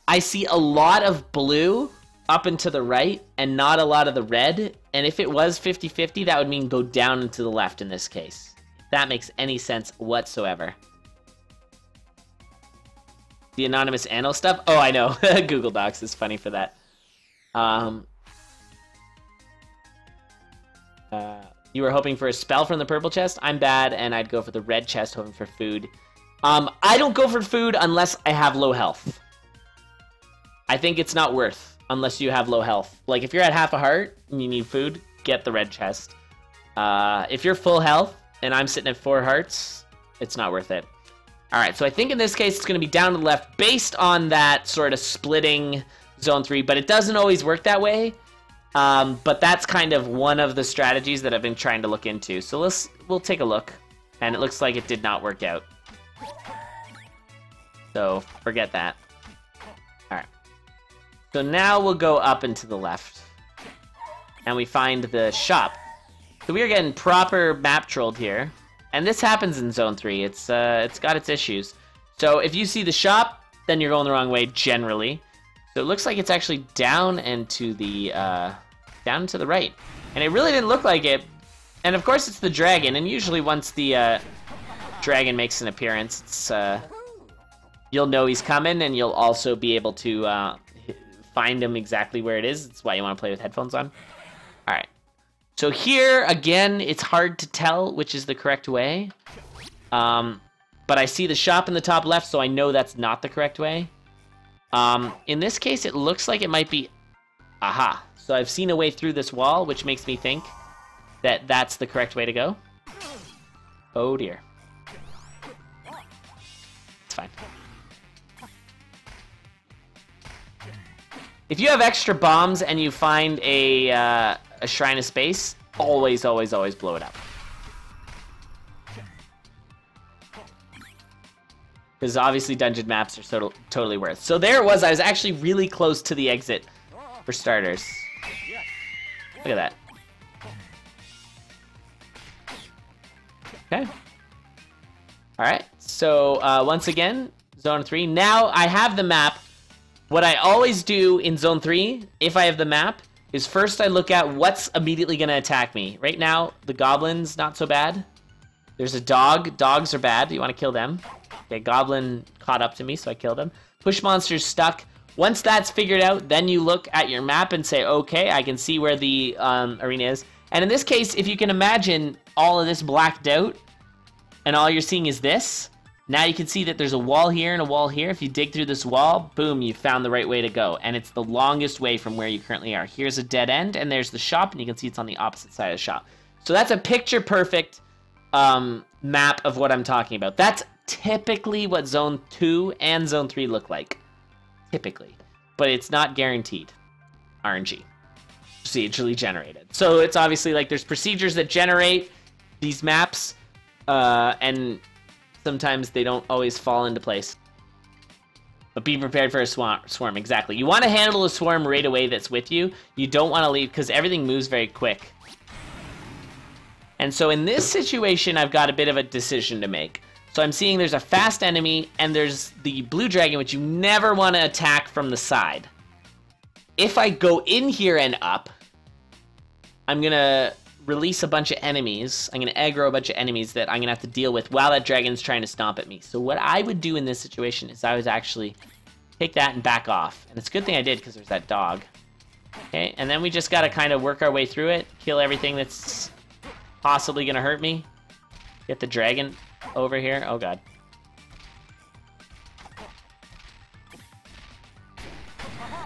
I see a lot of blue up and to the right and not a lot of the red. And if it was 50-50, that would mean go down and to the left in this case. If that makes any sense whatsoever. The anonymous anal stuff? Oh, I know. Google Docs is funny for that. You were hoping for a spell from the purple chest? I'm bad, and I'd go for the red chest hoping for food. I don't go for food unless I have low health. I think it's not worth unless you have low health. Like, if you're at half a heart and you need food, get the red chest. If you're full health and I'm sitting at 4 hearts, it's not worth it. Alright, so I think in this case it's going to be down to the left based on that sort of splitting Zone 3, but it doesn't always work that way. But that's kind of one of the strategies that I've been trying to look into. So we'll take a look. And it looks like it did not work out. So, forget that. Alright. So now we'll go up and to the left. And we find the shop. So we are getting proper map trolled here. And this happens in Zone 3. It's got its issues. So if you see the shop, then you're going the wrong way generally. So it looks like it's actually down and to the right. And it really didn't look like it. And of course it's the dragon. And usually once the dragon makes an appearance, it's you'll know he's coming, and you'll also be able to find him exactly where it is. That's why you want to play with headphones on. All right. So here, again, it's hard to tell which is the correct way. But I see the shop in the top left, so I know that's not the correct way. In this case, it looks like it might be... Aha. So I've seen a way through this wall, which makes me think that that's the correct way to go. Oh, dear. It's fine. If you have extra bombs and you find a Shrine of Space, always, always, always blow it up. Because obviously dungeon maps are totally worth. So there it was. I was actually really close to the exit for starters. Look at that. Okay. Alright. So once again, Zone 3. Now I have the map. What I always do in Zone 3, if I have the map, is first I look at what's immediately going to attack me. Right now, the goblin's not so bad. There's a dog. Dogs are bad. You want to kill them. Okay, goblin caught up to me, so I killed him. push monsters stuck. Once that's figured out, then you look at your map and say, okay, I can see where the arena is. And in this case, if you can imagine all of this blacked out, and all you're seeing is this, now you can see that there's a wall here and a wall here. If you dig through this wall, boom, you found the right way to go. And it's the longest way from where you currently are. Here's a dead end, and there's the shop, and you can see it's on the opposite side of the shop. So that's a picture-perfect map of what I'm talking about. That's typically what Zone 2 and Zone 3 look like. Typically. But it's not guaranteed. RNG. Procedurally generated. So it's obviously like there's procedures that generate these maps, and sometimes they don't always fall into place. But be prepared for a swarm, exactly. You want to handle a swarm right away that's with you. You don't want to leave, because everything moves very quick. And so in this situation, I've got a bit of a decision to make. So I'm seeing there's a fast enemy, and there's the blue dragon, which you never want to attack from the side. If I go in here and up, I'm going to release a bunch of enemies. I'm going to aggro a bunch of enemies that I'm going to have to deal with while that dragon's trying to stomp at me. So what I would do in this situation is I would actually take that and back off. And it's a good thing I did, because there's that dog. Okay, and then we just got to kind of work our way through it, kill everything that's possibly going to hurt me. Get the dragon over here. Oh, God.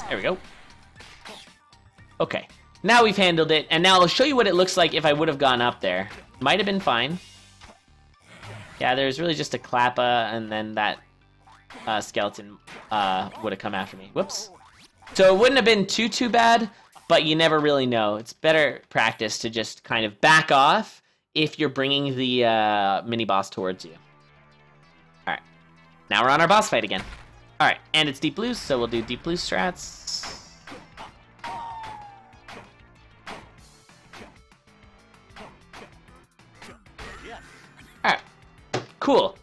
There we go. Okay. Now we've handled it, and now I'll show you what it looks like if I would have gone up there. Might have been fine. Yeah, there's really just a Klappa, and then that skeleton would have come after me. Whoops. So it wouldn't have been too bad, but you never really know. It's better practice to just kind of back off if you're bringing the mini-boss towards you. Alright. Now we're on our boss fight again. Alright, and it's Deep Blue, so we'll do Deep Blue strats. Alright, cool.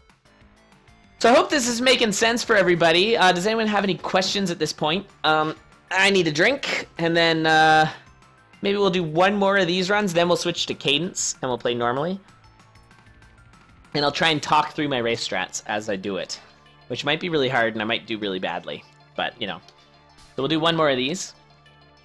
So I hope this is making sense for everybody. Does anyone have any questions at this point? I need a drink, and then maybe we'll do one more of these runs, then we'll switch to Cadence, and we'll play normally. And I'll try and talk through my race strats as I do it, which might be really hard, and I might do really badly, but, you know. So we'll do one more of these.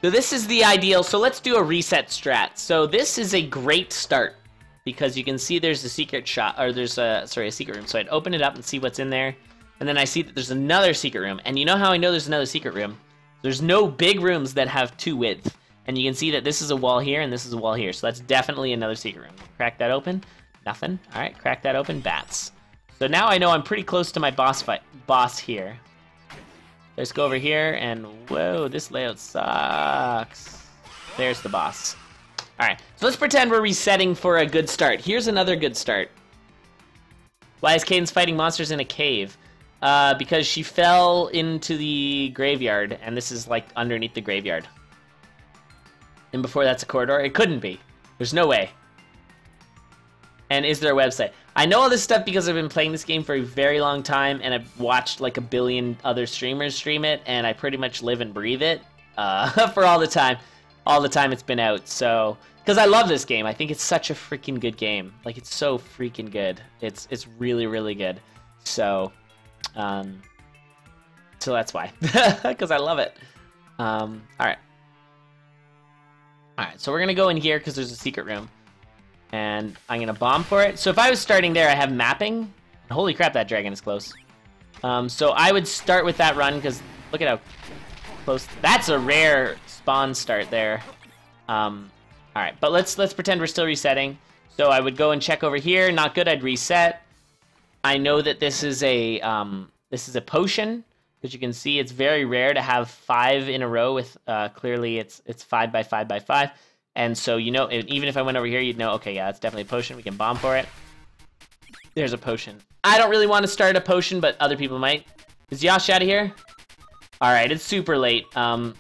So this is the ideal, so let's do a reset strat. So this is a great start, because you can see there's a secret shot, or there's a secret room. So I'd open it up and see what's in there, and then I see that there's another secret room. And you know how I know there's another secret room? There's no big rooms that have 2 width, and you can see that this is a wall here and this is a wall here. So that's definitely another secret room. Crack that open. Nothing. All right, crack that open. Bats. So now I know I'm pretty close to my boss here. Let's go over here, and whoa, this layout sucks. There's the boss. All right, so let's pretend we're resetting for a good start. Here's another good start. Why is Cadence fighting monsters in a cave? Because she fell into the graveyard, and this is like underneath the graveyard. And before that's a corridor? It couldn't be. There's no way. And is there a website? I know all this stuff because I've been playing this game for a very long time, and I've watched like a billion other streamers stream it, and I pretty much live and breathe it for all the time it's been out. So, because I love this game. I think it's such a freaking good game. Like, it's so freaking good. It's really, really good. So, so that's why. Because I love it. All right. All right, so we're going to go in here because there's a secret room. And I'm going to bomb for it. So if I was starting there, I have mapping. Holy crap, that dragon is close. So I would start with that run because look at how close. That's a rare spawn start there. All right, but let's pretend we're still resetting. So I would go and check over here. Not good, I'd reset. I know that this is a potion. As you can see, it's very rare to have 5 in a row with clearly it's 5 by 5 by 5. And so, you know, even if I went over here, you'd know, okay, yeah, that's definitely a potion. We can bomb for it. There's a potion. I don't really want to start a potion, but other people might. Is Yosh out of here? All right, it's super late. I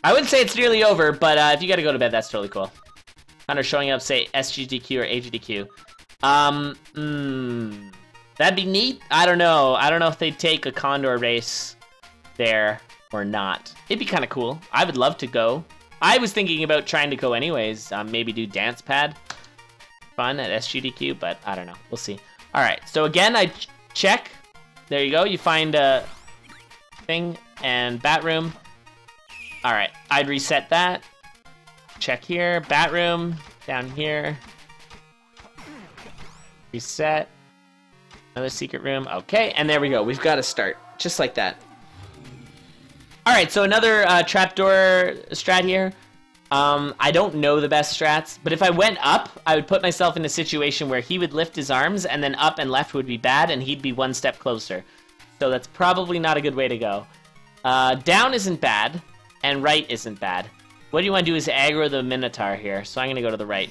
wouldn't say it's nearly over, but if you got to go to bed, that's totally cool. Hunter showing up, say SGDQ or AGDQ. That'd be neat. I don't know. I don't know if they'd take a Condor race there or not. It'd be kind of cool. I would love to go. I was thinking about trying to go anyways. Maybe do Dance Pad. Fun at SGDQ, but I don't know. We'll see. All right. So again, I check. there you go. You find a thing and bat room. All right, I'd reset that. Check here, bat room, down here. Reset. Another secret room. Okay, and there we go. We've got to start, just like that. All right, so another trapdoor strat here. I don't know the best strats, but if I went up, I would put myself in a situation where he would lift his arms, and then up and left would be bad, and he'd be one step closer. So that's probably not a good way to go. Down isn't bad, and right isn't bad. What you want to do is aggro the Minotaur here, so I'm going to go to the right.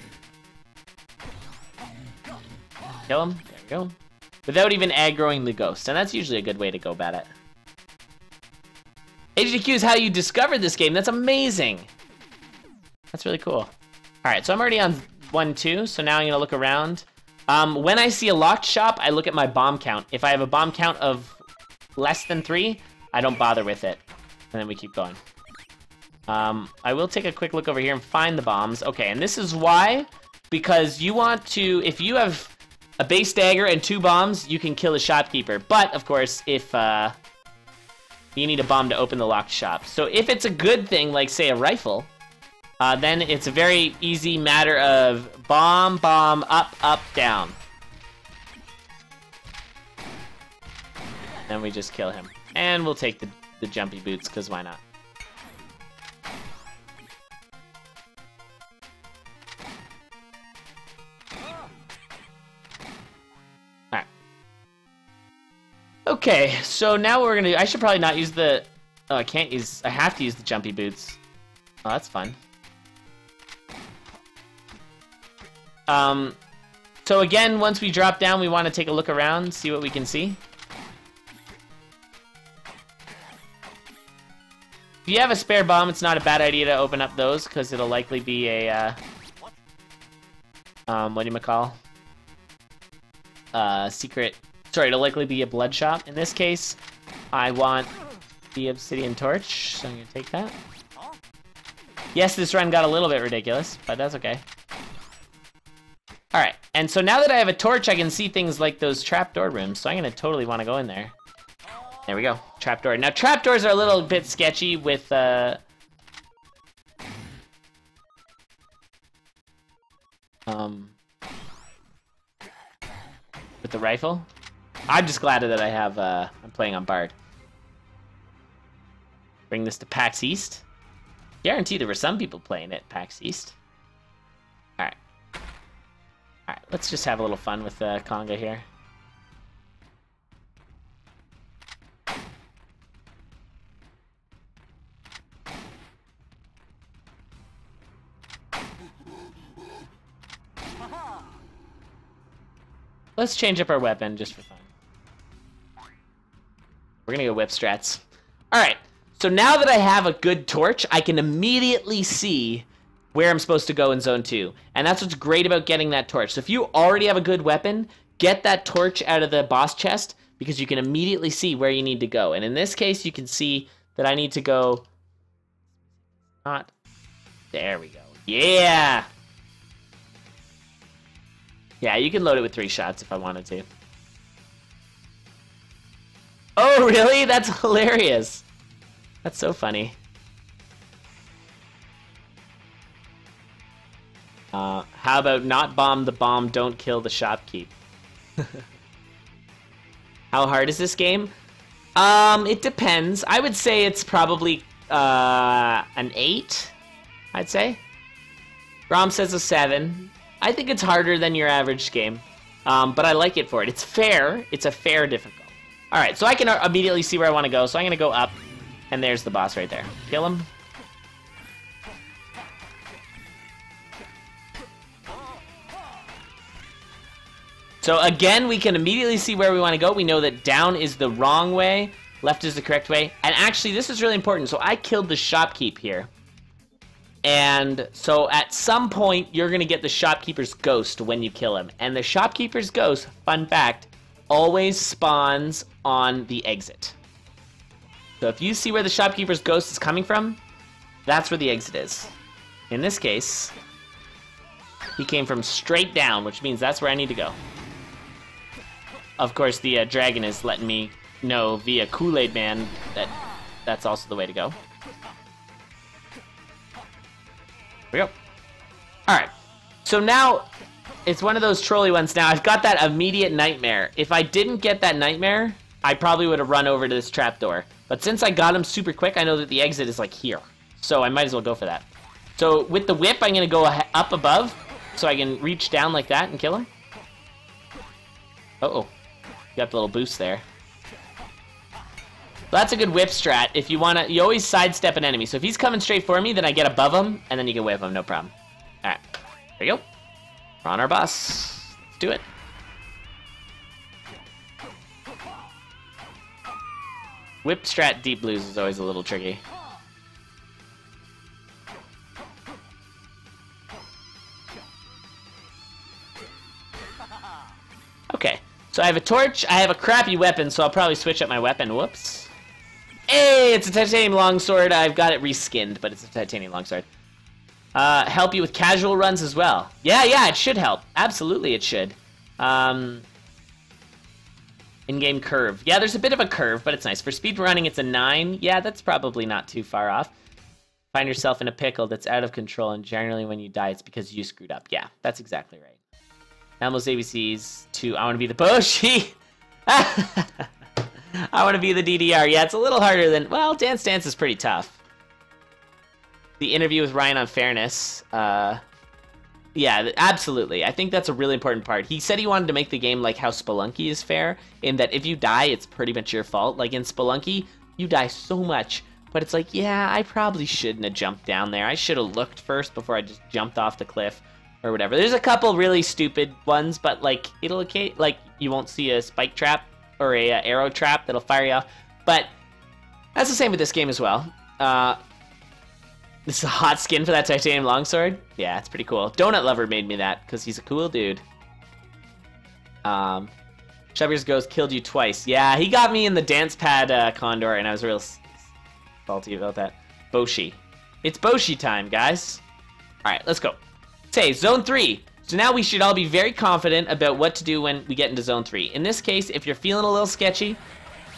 Kill him. There we go. Without even aggroing the ghost, and that's usually a good way to go about it. HDQ is how you discovered this game. That's amazing. That's really cool. All right, so I'm already on 1-2, so now I'm gonna look around. When I see a locked shop, I look at my bomb count. If I have a bomb count of less than 3, I don't bother with it. And then we keep going. I will take a quick look over here and find the bombs. Okay, and this is why, because you want to, if you have a base dagger and 2 bombs, you can kill the shopkeeper. But, of course, if you need a bomb to open the locked shop. So if it's a good thing, like, say, a rifle, then it's a very easy matter of bomb, bomb, up, up, down. And we just kill him. And we'll take the jumpy boots, because why not? Alright. Okay, so now what we're gonna do, I should probably not use the, oh, I have to use the jumpy boots. Oh, that's fun. So again, once we drop down, we want to take a look around, see what we can see. If you have a spare bomb, it's not a bad idea to open up those, because it'll likely be a, whatchamacall? Secret, sorry, it'll likely be a blood shop. In this case, I want the obsidian torch, so I'm gonna take that. Yes, this run got a little bit ridiculous, but that's okay. Alright, and so now that I have a torch, I can see things like those trapdoor rooms, so I'm gonna totally want to go in there. There we go, trapdoor. Now, trapdoors are a little bit sketchy with, with the rifle. I'm just glad that I have, I'm playing on Bard. Bring this to PAX East. Guarantee there were some people playing it, PAX East. Alright. Alright, let's just have a little fun with Conga here. Let's change up our weapon just for fun. We're gonna go whip strats. Alright, so now that I have a good torch, I can immediately see where I'm supposed to go in Zone 2. And that's what's great about getting that torch. So if you already have a good weapon, get that torch out of the boss chest, because you can immediately see where you need to go. And in this case, you can see that I need to go... Not... There we go. Yeah! Yeah, you can load it with 3 shots if I wanted to. Oh, really? That's hilarious. That's so funny. How about not bomb the bomb, don't kill the shopkeep? How hard is this game? It depends. I would say it's probably an 8, I'd say. Rom says a 7. I think it's harder than your average game, but I like it for it. It's fair. It's a fair difficult. All right, so I can immediately see where I want to go, so I'm going to go up, and there's the boss right there. Kill him. So again, we can immediately see where we want to go. We know that down is the wrong way, left is the correct way. And actually, this is really important. So I killed the shopkeep here. And so at some point, you're going to get the shopkeeper's ghost when you kill him. And the shopkeeper's ghost, fun fact, always spawns on the exit. So if you see where the shopkeeper's ghost is coming from, that's where the exit is. In this case, he came from straight down, which means that's where I need to go. Of course, the dragon is letting me know via Kool-Aid Man that that's also the way to go. Here we go. Alright. So now, it's one of those trolley ones. Now, I've got that immediate nightmare. If I didn't get that nightmare, I probably would have run over to this trapdoor. But since I got him super quick, I know that the exit is, like, here. So I might as well go for that. So with the whip, I'm going to go up above so I can reach down like that and kill him. Uh-oh. Got the little boost there. So that's a good whip strat. If you want to, you always sidestep an enemy. So if he's coming straight for me, then I get above him, and then you can whip him, no problem. All right, there you go. We're on our bus. Let's do it. Whip strat deep blues is always a little tricky. Okay, so I have a torch, I have a crappy weapon, so I'll probably switch up my weapon. Whoops. Hey, it's a titanium longsword. I've got it reskinned, but it's a titanium longsword. Help you with casual runs as well. Yeah, it should help. Absolutely, it should. In-game curve. Yeah, there's a bit of a curve, but it's nice. For speed running, it's a 9. Yeah, that's probably not too far off. Find yourself in a pickle that's out of control, and generally when you die, it's because you screwed up. Yeah, that's exactly right. Elmo's ABCs to I want to be the Boshi. I want to be the DDR. Yeah, it's a little harder than... Well, Dance Dance is pretty tough. The interview with Ryan on fairness. Yeah, absolutely. I think that's a really important part. He said he wanted to make the game like how Spelunky is fair, in that if you die, it's pretty much your fault. Like in Spelunky, you die so much, but it's like, yeah, I probably shouldn't have jumped down there. I should have looked first before I just jumped off the cliff or whatever. There's a couple really stupid ones, but like it'll like you won't see a spike trap or a arrow trap that'll fire you off. But that's the same with this game as well. This is a hot skin for that titanium longsword. Yeah, it's pretty cool. Donut Lover made me that because he's a cool dude. Shubby's Ghost killed you twice. Yeah, he got me in the dance pad condor, and I was real salty about that. Boshi. It's Boshi time, guys. All right, let's go. Say, Zone 3. So now we should all be very confident about what to do when we get into Zone 3. In this case, if you're feeling a little sketchy,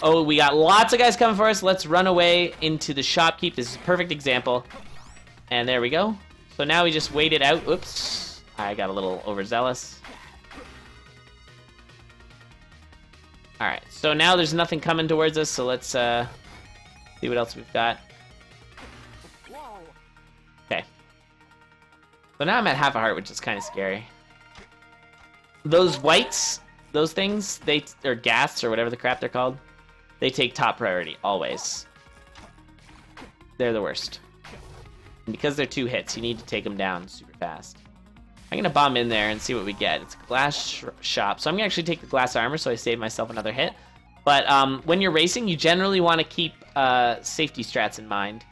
oh, we got lots of guys coming for us. Let's run away into the shopkeep. This is a perfect example. And there we go. So now we just wait it out. Oops. I got a little overzealous. Alright, so now there's nothing coming towards us, so let's see what else we've got. Okay. So now I'm at half a heart, which is kind of scary. Those whites, those things, or gas, or whatever the crap they're called, they take top priority, always. They're the worst. And because they're 2 hits, you need to take them down super fast. I'm gonna bomb in there and see what we get. It's a glass shop, so I'm gonna actually take the glass armor so I save myself another hit. But when you're racing, you generally want to keep safety strats in mind.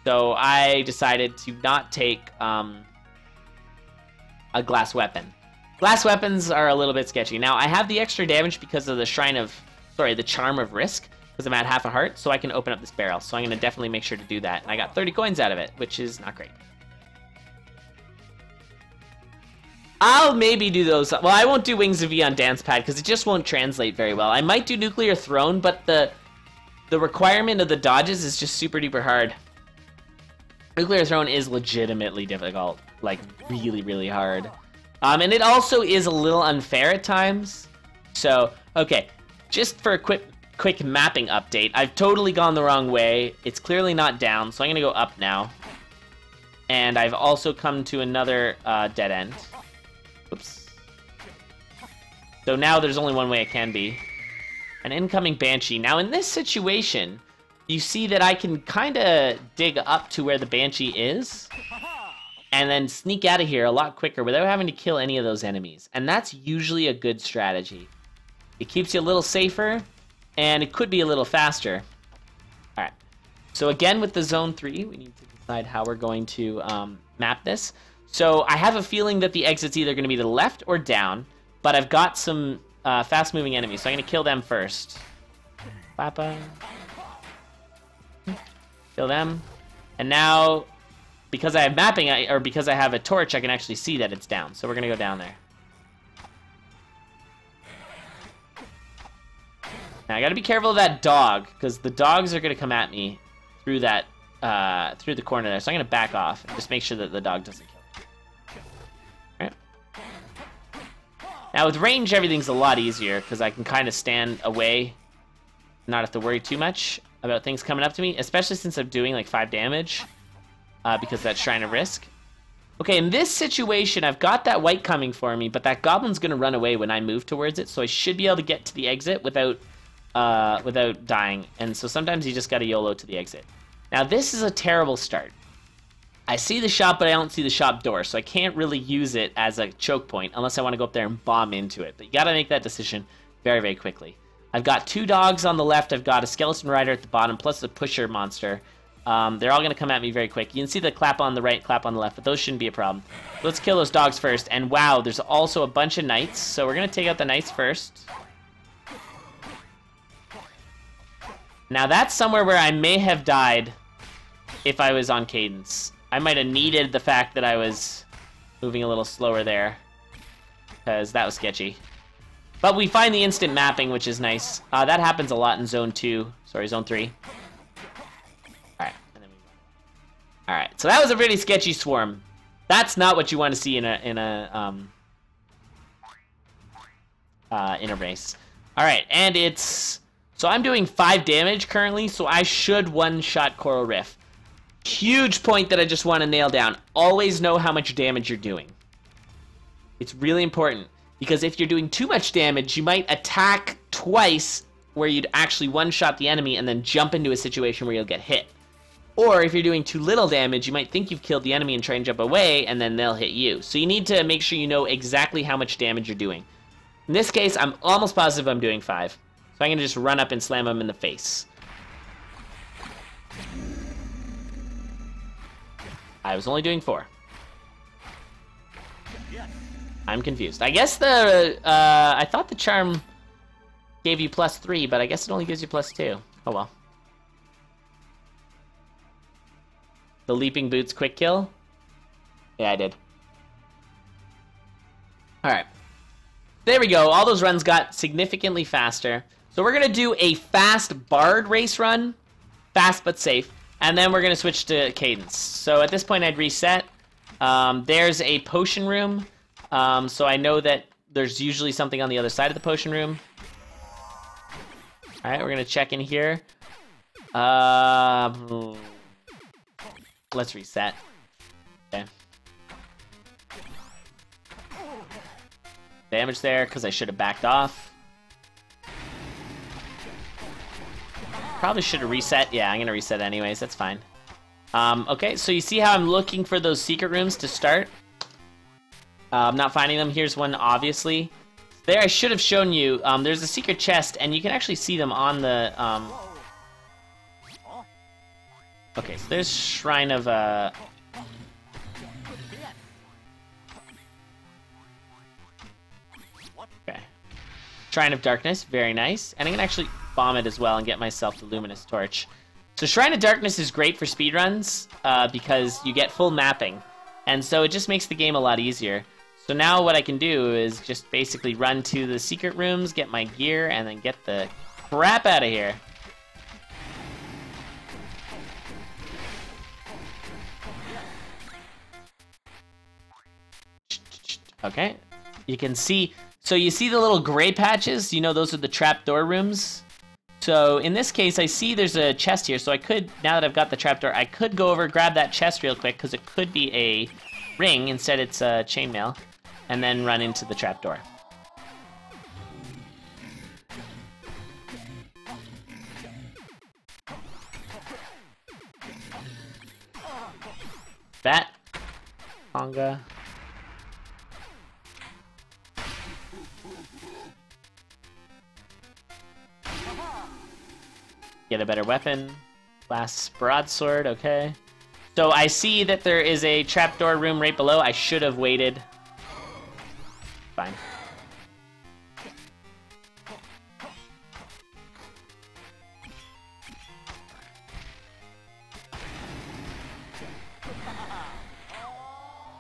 So I decided to not take a glass weapon. Glass weapons are a little bit sketchy. Now I have the extra damage because of the the Charm of Risk, because I'm at half a heart, so I can open up this barrel. So I'm going to definitely make sure to do that. And I got 30 coins out of it, which is not great. I'll maybe do those. Well, I won't do Wings of V on Dance Pad, because it just won't translate very well. I might do Nuclear Throne, but the requirement of the dodges is just super duper hard. Nuclear Throne is legitimately difficult. Like, really, really hard. And it also is a little unfair at times. So, okay. Just for a quick mapping update. I've totally gone the wrong way. It's clearly not down, so I'm gonna go up now. And I've also come to another dead end. Oops. So now there's only one way it can be. An incoming Banshee. Now in this situation, you see that I can kind of dig up to where the Banshee is, and then sneak out of here a lot quicker without having to kill any of those enemies. And that's usually a good strategy. It keeps you a little safer, and it could be a little faster. Alright, so again with the Zone 3, we need to decide how we're going to map this. So I have a feeling that the exit's either going to be to the left or down, but I've got some fast-moving enemies, so I'm going to kill them first. Papa. Kill them. And now, because I have mapping, or because I have a torch, I can actually see that it's down. So we're going to go down there. Now Now I gotta be careful of that dog, because the dogs are gonna come at me through that, through the corner there. So I'm gonna back off and just make sure that the dog doesn't kill me. Alright. Now with range, everything's a lot easier, because I can kind of stand away, not have to worry too much about things coming up to me, especially since I'm doing like 5 damage, because that's Shrine of Risk. Okay, in this situation, I've got that white coming for me, but that goblin's gonna run away when I move towards it, so I should be able to get to the exit without dying. And so sometimes you just gotta YOLO to the exit. Now this is a terrible start. I see the shop, but I don't see the shop door, so I can't really use it as a choke point unless I want to go up there and bomb into it. But you gotta make that decision very, very quickly. I've got 2 dogs on the left, I've got a skeleton rider at the bottom, plus a pusher monster. They're all going to come at me very quick. You can see the clap on the right, clap on the left, but those shouldn't be a problem. Let's kill those dogs first. And wow, there's also a bunch of knights, so we're going to take out the knights first. Now that's somewhere where I may have died if I was on cadence. I might have needed the fact that I was moving a little slower there, because that was sketchy. But we find the instant mapping, which is nice. That happens a lot in Zone 2. Sorry, Zone 3. Alright, so that was a pretty sketchy swarm. That's not what you want to see in a race. Alright, and it's... So I'm doing 5 damage currently, so I should one-shot Coral Riff. Huge point that I just want to nail down. Always know how much damage you're doing. It's really important, because if you're doing too much damage, you might attack twice where you'd actually one-shot the enemy and then jump into a situation where you'll get hit. Or if you're doing too little damage, you might think you've killed the enemy and try and jump away, and then they'll hit you. So you need to make sure you know exactly how much damage you're doing. In this case, I'm almost positive I'm doing 5. So I'm going to just run up and slam them in the face. I was only doing 4. I'm confused. I guess the, I thought the charm gave you +3, but I guess it only gives you +2. Oh well. The Leaping Boots quick kill? Yeah, I did. Alright. There we go. All those runs got significantly faster. So we're going to do a fast Bard race run. Fast but safe. And then we're going to switch to cadence. So at this point, I'd reset. There's a potion room. So I know that there's usually something on the other side of the potion room. Alright, we're going to check in here. Let's reset. Okay. Damage there, because I should have backed off. Probably should have reset. Yeah, I'm going to reset anyways. That's fine. Okay, so you see how I'm looking for those secret rooms to start? I'm not finding them. Here's one, obviously. There, I should have shown you. There's a secret chest, and you can actually see them on the... Okay, so there's Shrine of, Okay. Shrine of Darkness, very nice. And I can actually bomb it as well and get myself the Luminous Torch. So Shrine of Darkness is great for speedruns, because you get full mapping. And so it just makes the game a lot easier. So now what I can do is just basically run to the secret rooms, get my gear, and then get the crap out of here. Okay, you can see, so you see the little gray patches, you know those are the trapdoor rooms. So in this case, I see there's a chest here, so I could, now that I've got the trapdoor, I could go over, grab that chest real quick, because it could be a ring, instead it's a chainmail, and then run into the trapdoor. That, Conga. Get a better weapon. Last broadsword, okay. So I see that there is a trapdoor room right below. I should have waited. Fine.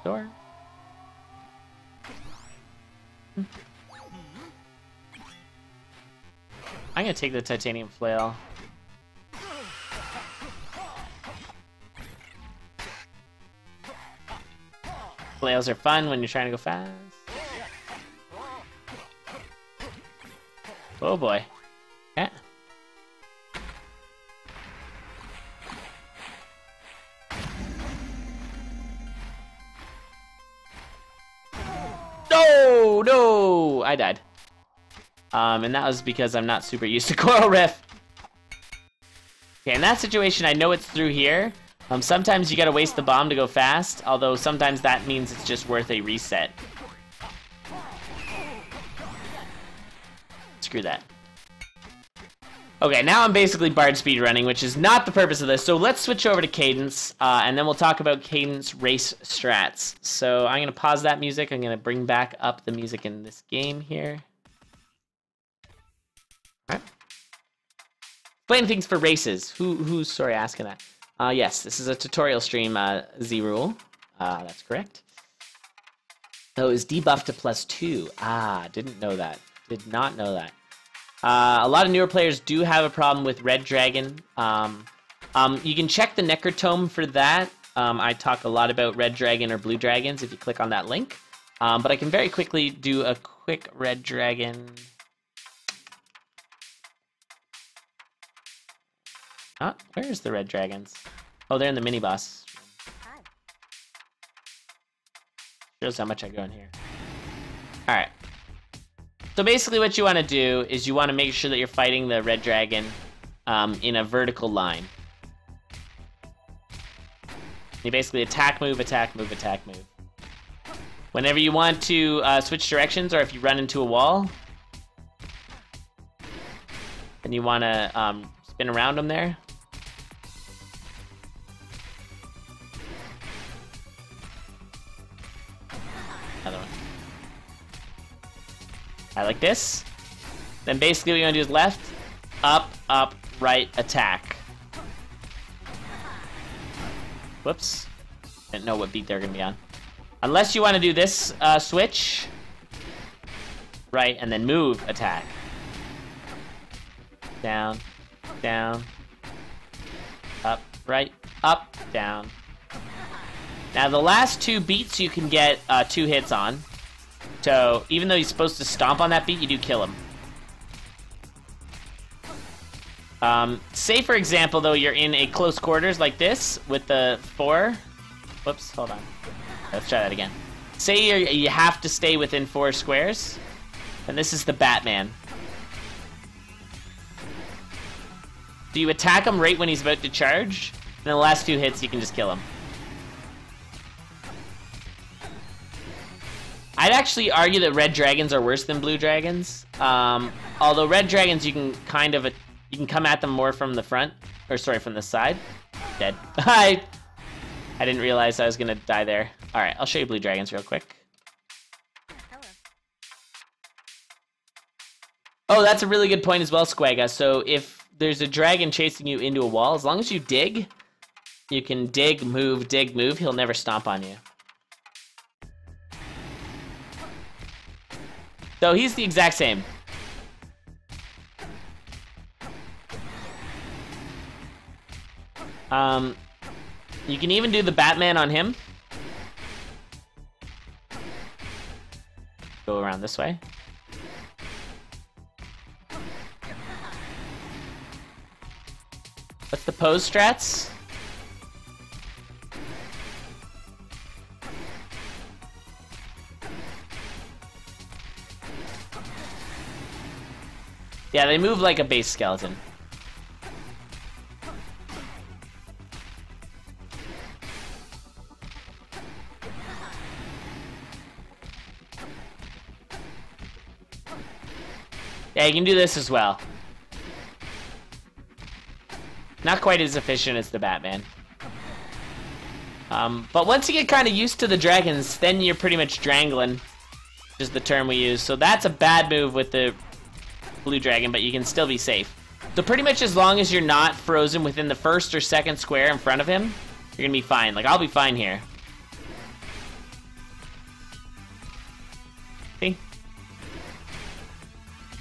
Door. I'm gonna take the titanium flail. Flails are fun when you're trying to go fast. Oh boy. Yeah. No, no, I died. And that was because I'm not super used to Coral Rift. Okay, in that situation, I know it's through here. Sometimes you gotta waste the bomb to go fast, although sometimes that means it's just worth a reset. Screw that. Okay, now I'm basically Bard speed running, which is not the purpose of this. So let's switch over to Cadence, and then we'll talk about Cadence race strats. So I'm gonna pause that music. I'm gonna bring back up the music in this game here. All right. Explain things for races. Who's sorry asking that? Yes, this is a tutorial stream, Z-Rule. That's correct. So is debuff to +2. Didn't know that. Did not know that. A lot of newer players do have a problem with Red Dragon. You can check the Necrotome for that. I talk a lot about Red Dragon or Blue Dragons if you click on that link. But I can very quickly do a quick Red Dragon. Where's the Red Dragons? Oh, they're in the mini-boss. Shows how much I go in here. Alright. So basically what you want to do is you want to make sure that you're fighting the Red Dragon in a vertical line. You basically attack, move, attack, move, attack, move. Whenever you want to switch directions, or if you run into a wall, and you want to spin around them there. Another one. I like this. Then basically what you're gonna do is left, up, right, attack. Whoops. Didn't know what beat they're gonna be on. Unless you want to do this switch. Right, and then move, attack. Down, down, up, right, up, down. Now the last two beats you can get 2 hits on. So even though he's supposed to stomp on that beat, you do kill him. Say for example though you're in a close quarters like this with the 4. Whoops, hold on. Let's try that again. Say you have to stay within 4 squares, and this is the Batman. So you attack him right when he's about to charge, and then the last 2 hits you can just kill him. I'd actually argue that Red Dragons are worse than Blue Dragons. Although Red Dragons you can come at them more from the front, or sorry, from the side. Dead. I didn't realize I was gonna die there. All right, I'll show you Blue Dragons real quick. Oh, that's a really good point as well, Squaga. So if there's a dragon chasing you into a wall, as long as you dig, you can dig, move, he'll never stomp on you. So he's the exact same. You can even do the Batman on him. Go around this way. What's the pose strats? Yeah, they move like a base skeleton. Yeah, you can do this as well. Not quite as efficient as the Batman. But once you get kind of used to the dragons, then you're pretty much drangling, which is the term we use. So that's a bad move with the Blue Dragon, but you can still be safe. So pretty much as long as you're not frozen within the first or second square in front of him, you're gonna be fine. Like, I'll be fine here. See?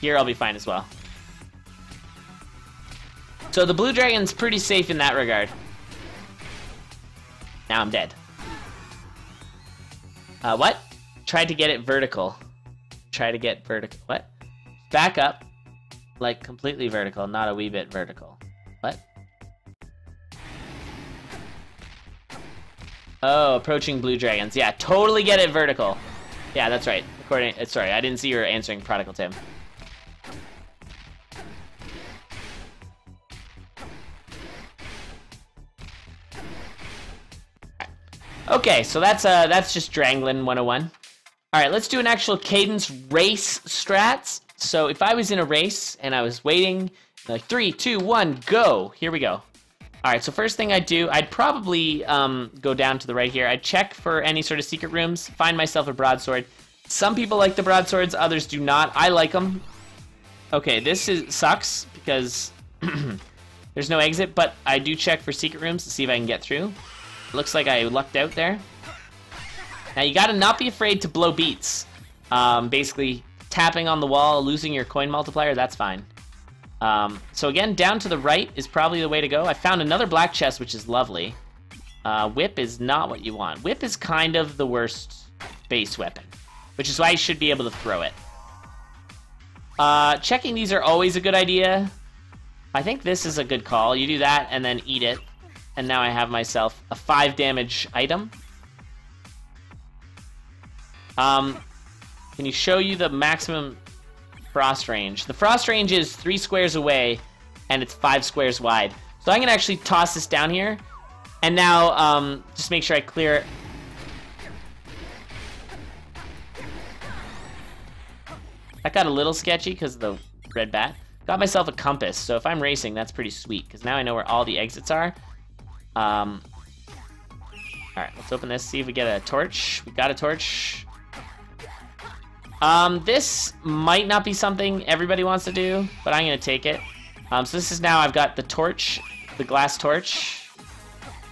Here I'll be fine as well. So the blue dragon's pretty safe in that regard. Now I'm dead. What? Tried to get it vertical. Try to get vertical. What? Back up. Like completely vertical, not a wee bit vertical. What? Oh, approaching blue dragons. Yeah, totally get it vertical. Yeah, that's right. Sorry, I didn't see you were answering Prodigal Tim. Okay, so that's just Drangling 101. All right, let's do an actual cadence race strats. So if I was in a race and I was waiting, like 3, 2, 1, go. Here we go. All right, so first thing I'd do, I'd probably go down to the right here. I'd check for any sort of secret rooms, find myself a broadsword. Some people like the broadswords, others do not. I like them. Okay, sucks because there's no exit, but I do check for secret rooms to see if I can get through. Looks like I lucked out there. Now you gotta not be afraid to blow beats. Basically, tapping on the wall, losing your coin multiplier, that's fine. So again, down to the right is probably the way to go. I found another black chest, which is lovely. Whip is not what you want. Whip is kind of the worst base weapon, which is why you should be able to throw it. Checking these are always a good idea. I think this is a good call. You do that and then eat it. And now I have myself a 5 damage item. Can you show you the maximum frost range? The frost range is 3 squares away, and it's 5 squares wide. So I'm gonna actually toss this down here, and now just make sure I clear. That got a little sketchy because of the red bat. Got myself a compass, so if I'm racing, that's pretty sweet because now I know where all the exits are. All right, let's open this. See if we get a torch. We got a torch. This might not be something everybody wants to do, but I'm gonna take it. So this is now I've got the torch, the glass torch,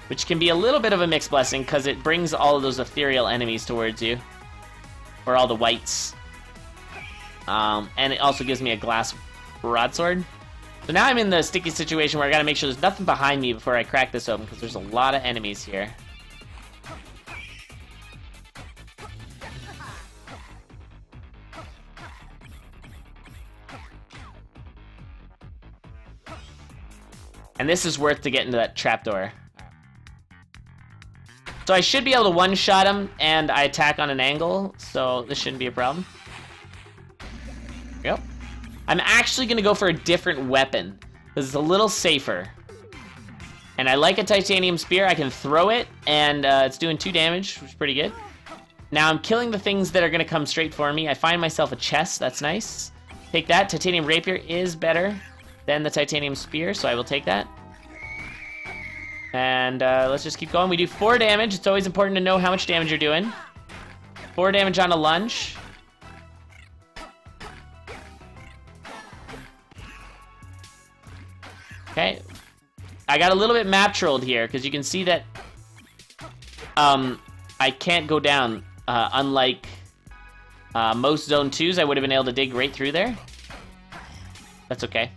which can be a little bit of a mixed blessing because it brings all of those ethereal enemies towards you, or all the whites. And it also gives me a glass broadsword. So now I'm in the sticky situation where I gotta make sure there's nothing behind me before I crack this open because there's a lot of enemies here. And this is worth to get into that trapdoor. So I should be able to one-shot him, and I attack on an angle, so this shouldn't be a problem. Yep. I'm actually going to go for a different weapon, because it's a little safer. And I like a titanium spear. I can throw it, and it's doing 2 damage, which is pretty good. Now I'm killing the things that are going to come straight for me. I find myself a chest. That's nice. Take that. Titanium rapier is better than the titanium spear, so I will take that. And let's just keep going. We do 4 damage. It's always important to know how much damage you're doing. 4 damage on a lunge. Okay. I got a little bit map trolled here, because you can see that I can't go down. Unlike most Zone 2s, I would have been able to dig right through there. That's okay.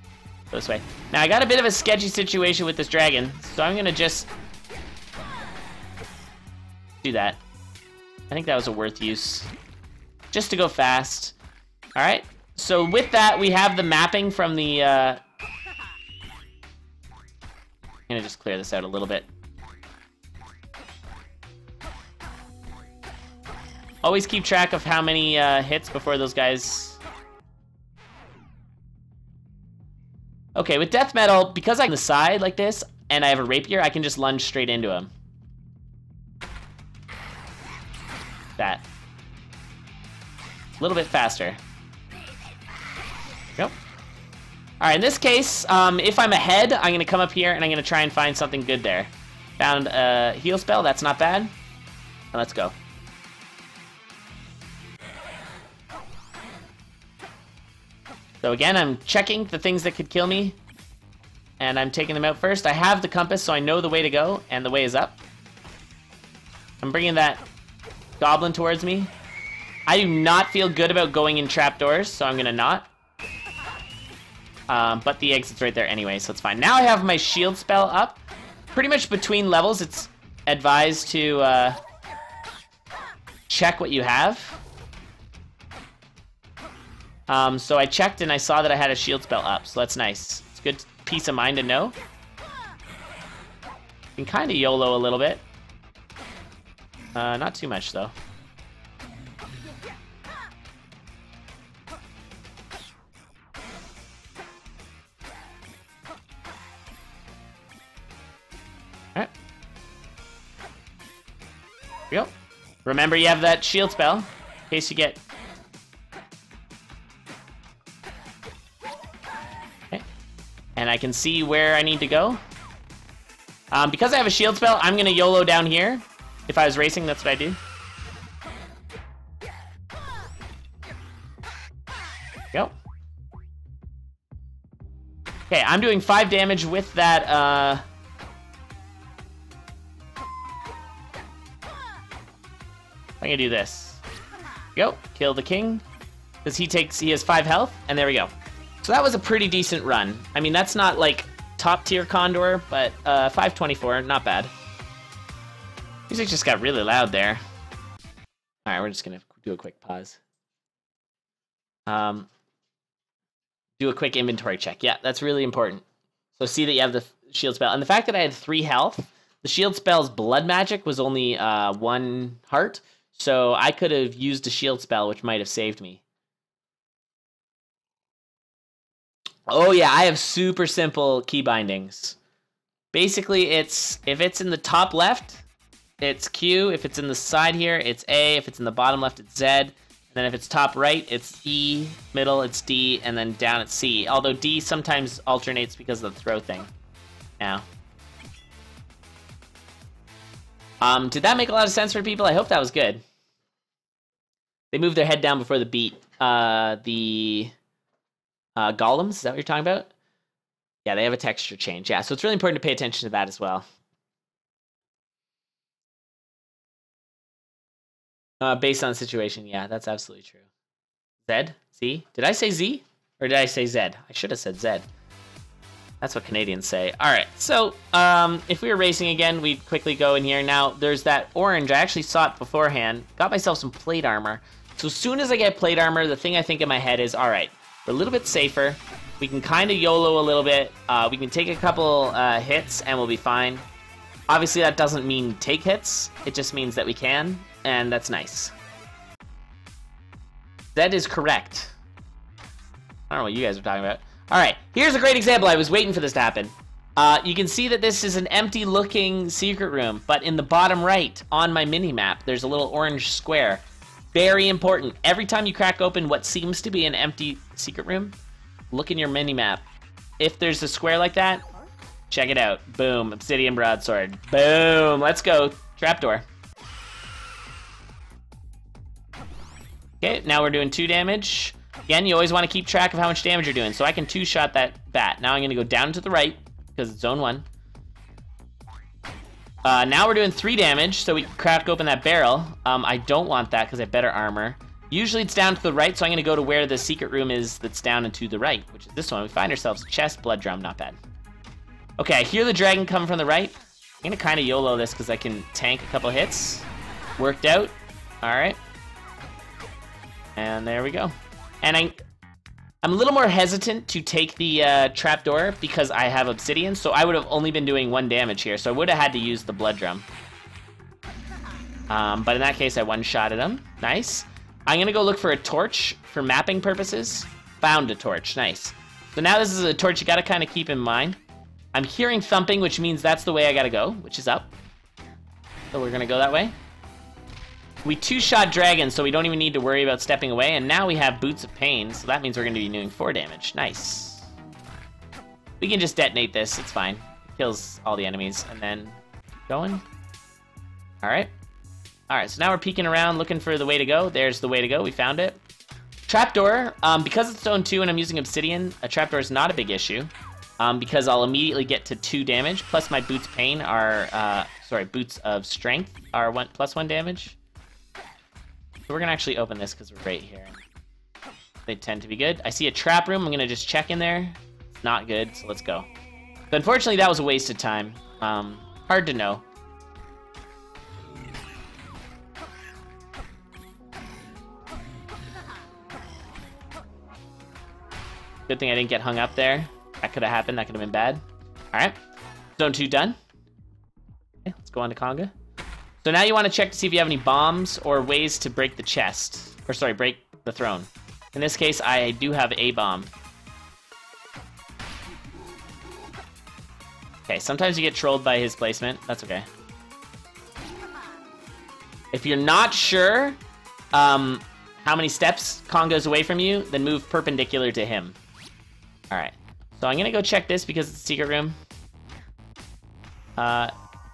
Go this way. Now, I got a bit of a sketchy situation with this dragon, so I'm gonna just do that. I think that was a worth use. Just to go fast. Alright, so with that, we have the mapping from the, I'm gonna just clear this out a little bit. Always keep track of how many hits before those guys... Okay, with death metal, because I'm on the side like this, and I have a rapier, I can just lunge straight into him. That. A little bit faster. Yep. Alright, in this case, if I'm ahead, I'm going to come up here, and I'm going to try and find something good there. Found a heal spell, that's not bad. And let's go. So again, I'm checking the things that could kill me, and I'm taking them out first. I have the compass, so I know the way to go, and the way is up. I'm bringing that goblin towards me. I do not feel good about going in trapdoors, so I'm gonna not. but the exit's right there anyway, so it's fine. Now I have my shield spell up. Pretty much between levels, it's advised to check what you have. So I checked and I saw that I had a shield spell up, so that's nice. It's a good peace of mind to know. You can kind of YOLO a little bit. Not too much, though. Alright. Here we go. Remember, you have that shield spell, in case you get... Okay. And I can see where I need to go. Because I have a shield spell, I'm gonna YOLO down here. If I was racing, that's what I do. Go. Okay, I'm doing 5 damage with that, I'm gonna do this. Go, kill the king. Because he has 5 health, and there we go. So that was a pretty decent run. I mean, that's not like top tier Condor, but 524, not bad. Music just got really loud there. Alright, we're just gonna do a quick pause. Do a quick inventory check. Yeah, that's really important. So see that you have the shield spell. And the fact that I had 3 health, the shield spell's blood magic was only 1 heart, so I could have used a shield spell, which might have saved me. Oh yeah, I have super simple key bindings. Basically, if it's in the top left, it's Q. If it's in the side here, it's A. If it's in the bottom left, it's Z. And then if it's top right, it's E. Middle, it's D. And then down, it's C. Although D sometimes alternates because of the throw thing. Now. Did that make a lot of sense for people? I hope that was good. They moved their head down before the beat. Golems, is that what you're talking about? Yeah, they have a texture change. Yeah, so it's really important to pay attention to that as well. Based on the situation, yeah, that's absolutely true. Z? Z? Did I say Z? Or did I say Z? I should have said Z. That's what Canadians say. Alright, so, if we were racing again, we'd quickly go in here. Now, there's that orange. I actually saw it beforehand. Got myself some plate armor. So as soon as I get plate armor, the thing I think in my head is, alright, we're a little bit safer. We can kind of YOLO a little bit. We can take a couple hits and we'll be fine. Obviously, that doesn't mean take hits. It just means that we can, and that's nice. That is correct. I don't know what you guys are talking about. All right, here's a great example. I was waiting for this to happen. You can see that this is an empty-looking secret room, but in the bottom right on my mini-map, there's a little orange square. Very important. Every time you crack open what seems to be an empty secret room, look in your mini-map. If there's a square like that, check it out. Boom, obsidian broadsword. Boom, let's go. Trapdoor. Okay, now we're doing 2 damage. Again, you always want to keep track of how much damage you're doing. So I can 2-shot that bat. Now I'm going to go down to the right, because it's zone 1. Now we're doing 3 damage, so we can crack open that barrel. I don't want that because I have better armor. Usually it's down to the right, so I'm going to go to where the secret room is that's down and to the right, which is this one. We find ourselves chest, blood drum, not bad. Okay, I hear the dragon come from the right. I'm going to kind of YOLO this because I can tank a couple hits. Worked out. All right. And there we go. And I'm a little more hesitant to take the trapdoor because I have obsidian, so I would have only been doing 1 damage here, so I would have had to use the blood drum. But in that case, I one-shotted him. Nice. I'm gonna go look for a torch for mapping purposes. Found a torch, nice. So now this is a torch you gotta kind of keep in mind. I'm hearing thumping, which means that's the way I gotta go, which is up. So we're gonna go that way. We 2-shot dragon, so we don't even need to worry about stepping away, and now we have Boots of Pain, so that means we're gonna be doing 4 damage. Nice. We can just detonate this, it's fine. It kills all the enemies, and then going. Alright. Alright, so now we're peeking around looking for the way to go. There's the way to go, we found it. Trapdoor, because it's zone 2 and I'm using obsidian, a trapdoor is not a big issue. Because I'll immediately get to 2 damage, plus my Boots of Pain are, Boots of Strength are +1 damage. So we're gonna actually open this because we're right here. They tend to be good. I see a trap room, I'm gonna just check in there. not good, so let's go. So unfortunately, that was a waste of time. Hard to know. Good thing I didn't get hung up there. That could have happened. That could have been bad. All right. Zone 2 done. Okay, let's go on to Conga. So now you want to check to see if you have any bombs or ways to break the chest. Or sorry, break the throne. In this case, I do have a bomb. Okay, sometimes you get trolled by his placement. That's okay. If you're not sure how many steps Conga's away from you, then move perpendicular to him. Alright. So I'm going to go check this because it's a secret room.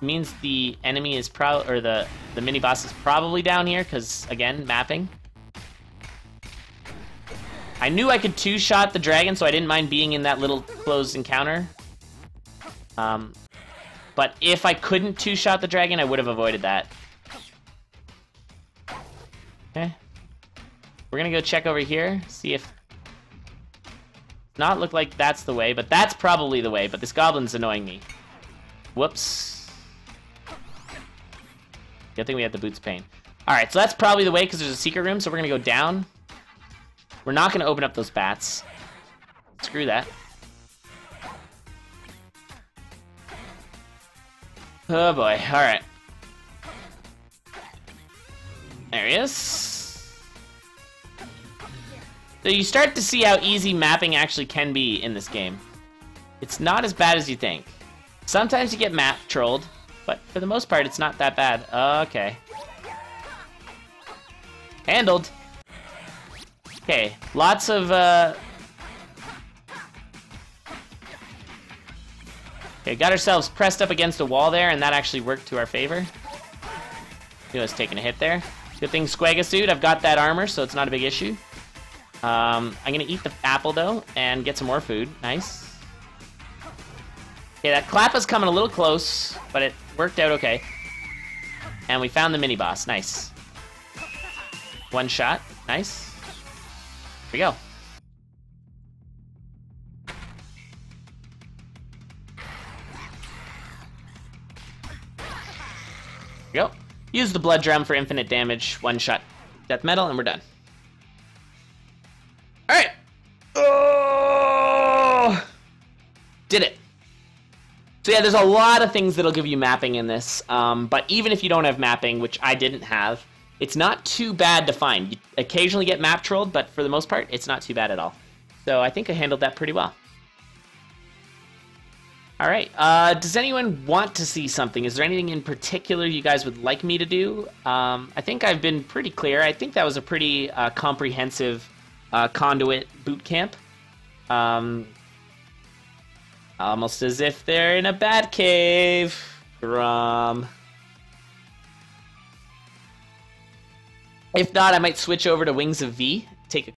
Means the enemy is or the mini-boss is probably down here because, again, mapping. I knew I could two-shot the dragon, so I didn't mind being in that little closed encounter. But if I couldn't two-shot the dragon, I would have avoided that. Okay. We're gonna go check over here, see if... Not look like that's the way, but that's probably the way, but this goblin's annoying me. Whoops. Good thing we had the boots pain. Alright, so that's probably the way because there's a secret room, so we're gonna go down. We're not gonna open up those bats. Screw that. Oh boy, alright. There he is. So you start to see how easy mapping actually can be in this game. It's not as bad as you think. Sometimes you get map trolled, but for the most part, it's not that bad. Okay. Handled. Okay, lots of, Okay, got ourselves pressed up against a wall there, and that actually worked to our favor. He was taking a hit there. Good thing Squagasuit, I've got that armor, so it's not a big issue. I'm gonna eat the apple, though, and get some more food. Nice. Okay, that Klappa's coming a little close, but it worked out okay. And we found the mini-boss. Nice. One shot. Nice. Here we go. Here we go. Use the blood drum for infinite damage. One shot death metal, and we're done. Alright. Oh! Did it. So yeah, there's a lot of things that'll give you mapping in this, but even if you don't have mapping, which I didn't have, it's not too bad to find. You occasionally get map trolled, but for the most part, it's not too bad at all. So I think I handled that pretty well. Alright, does anyone want to see something? Is there anything in particular you guys would like me to do? I think I've been pretty clear. I think that was a pretty comprehensive CoNDUIT Bootcamp. Almost as if they're in a bat cave. Grum. If not, I might switch over to Wings of V. Take a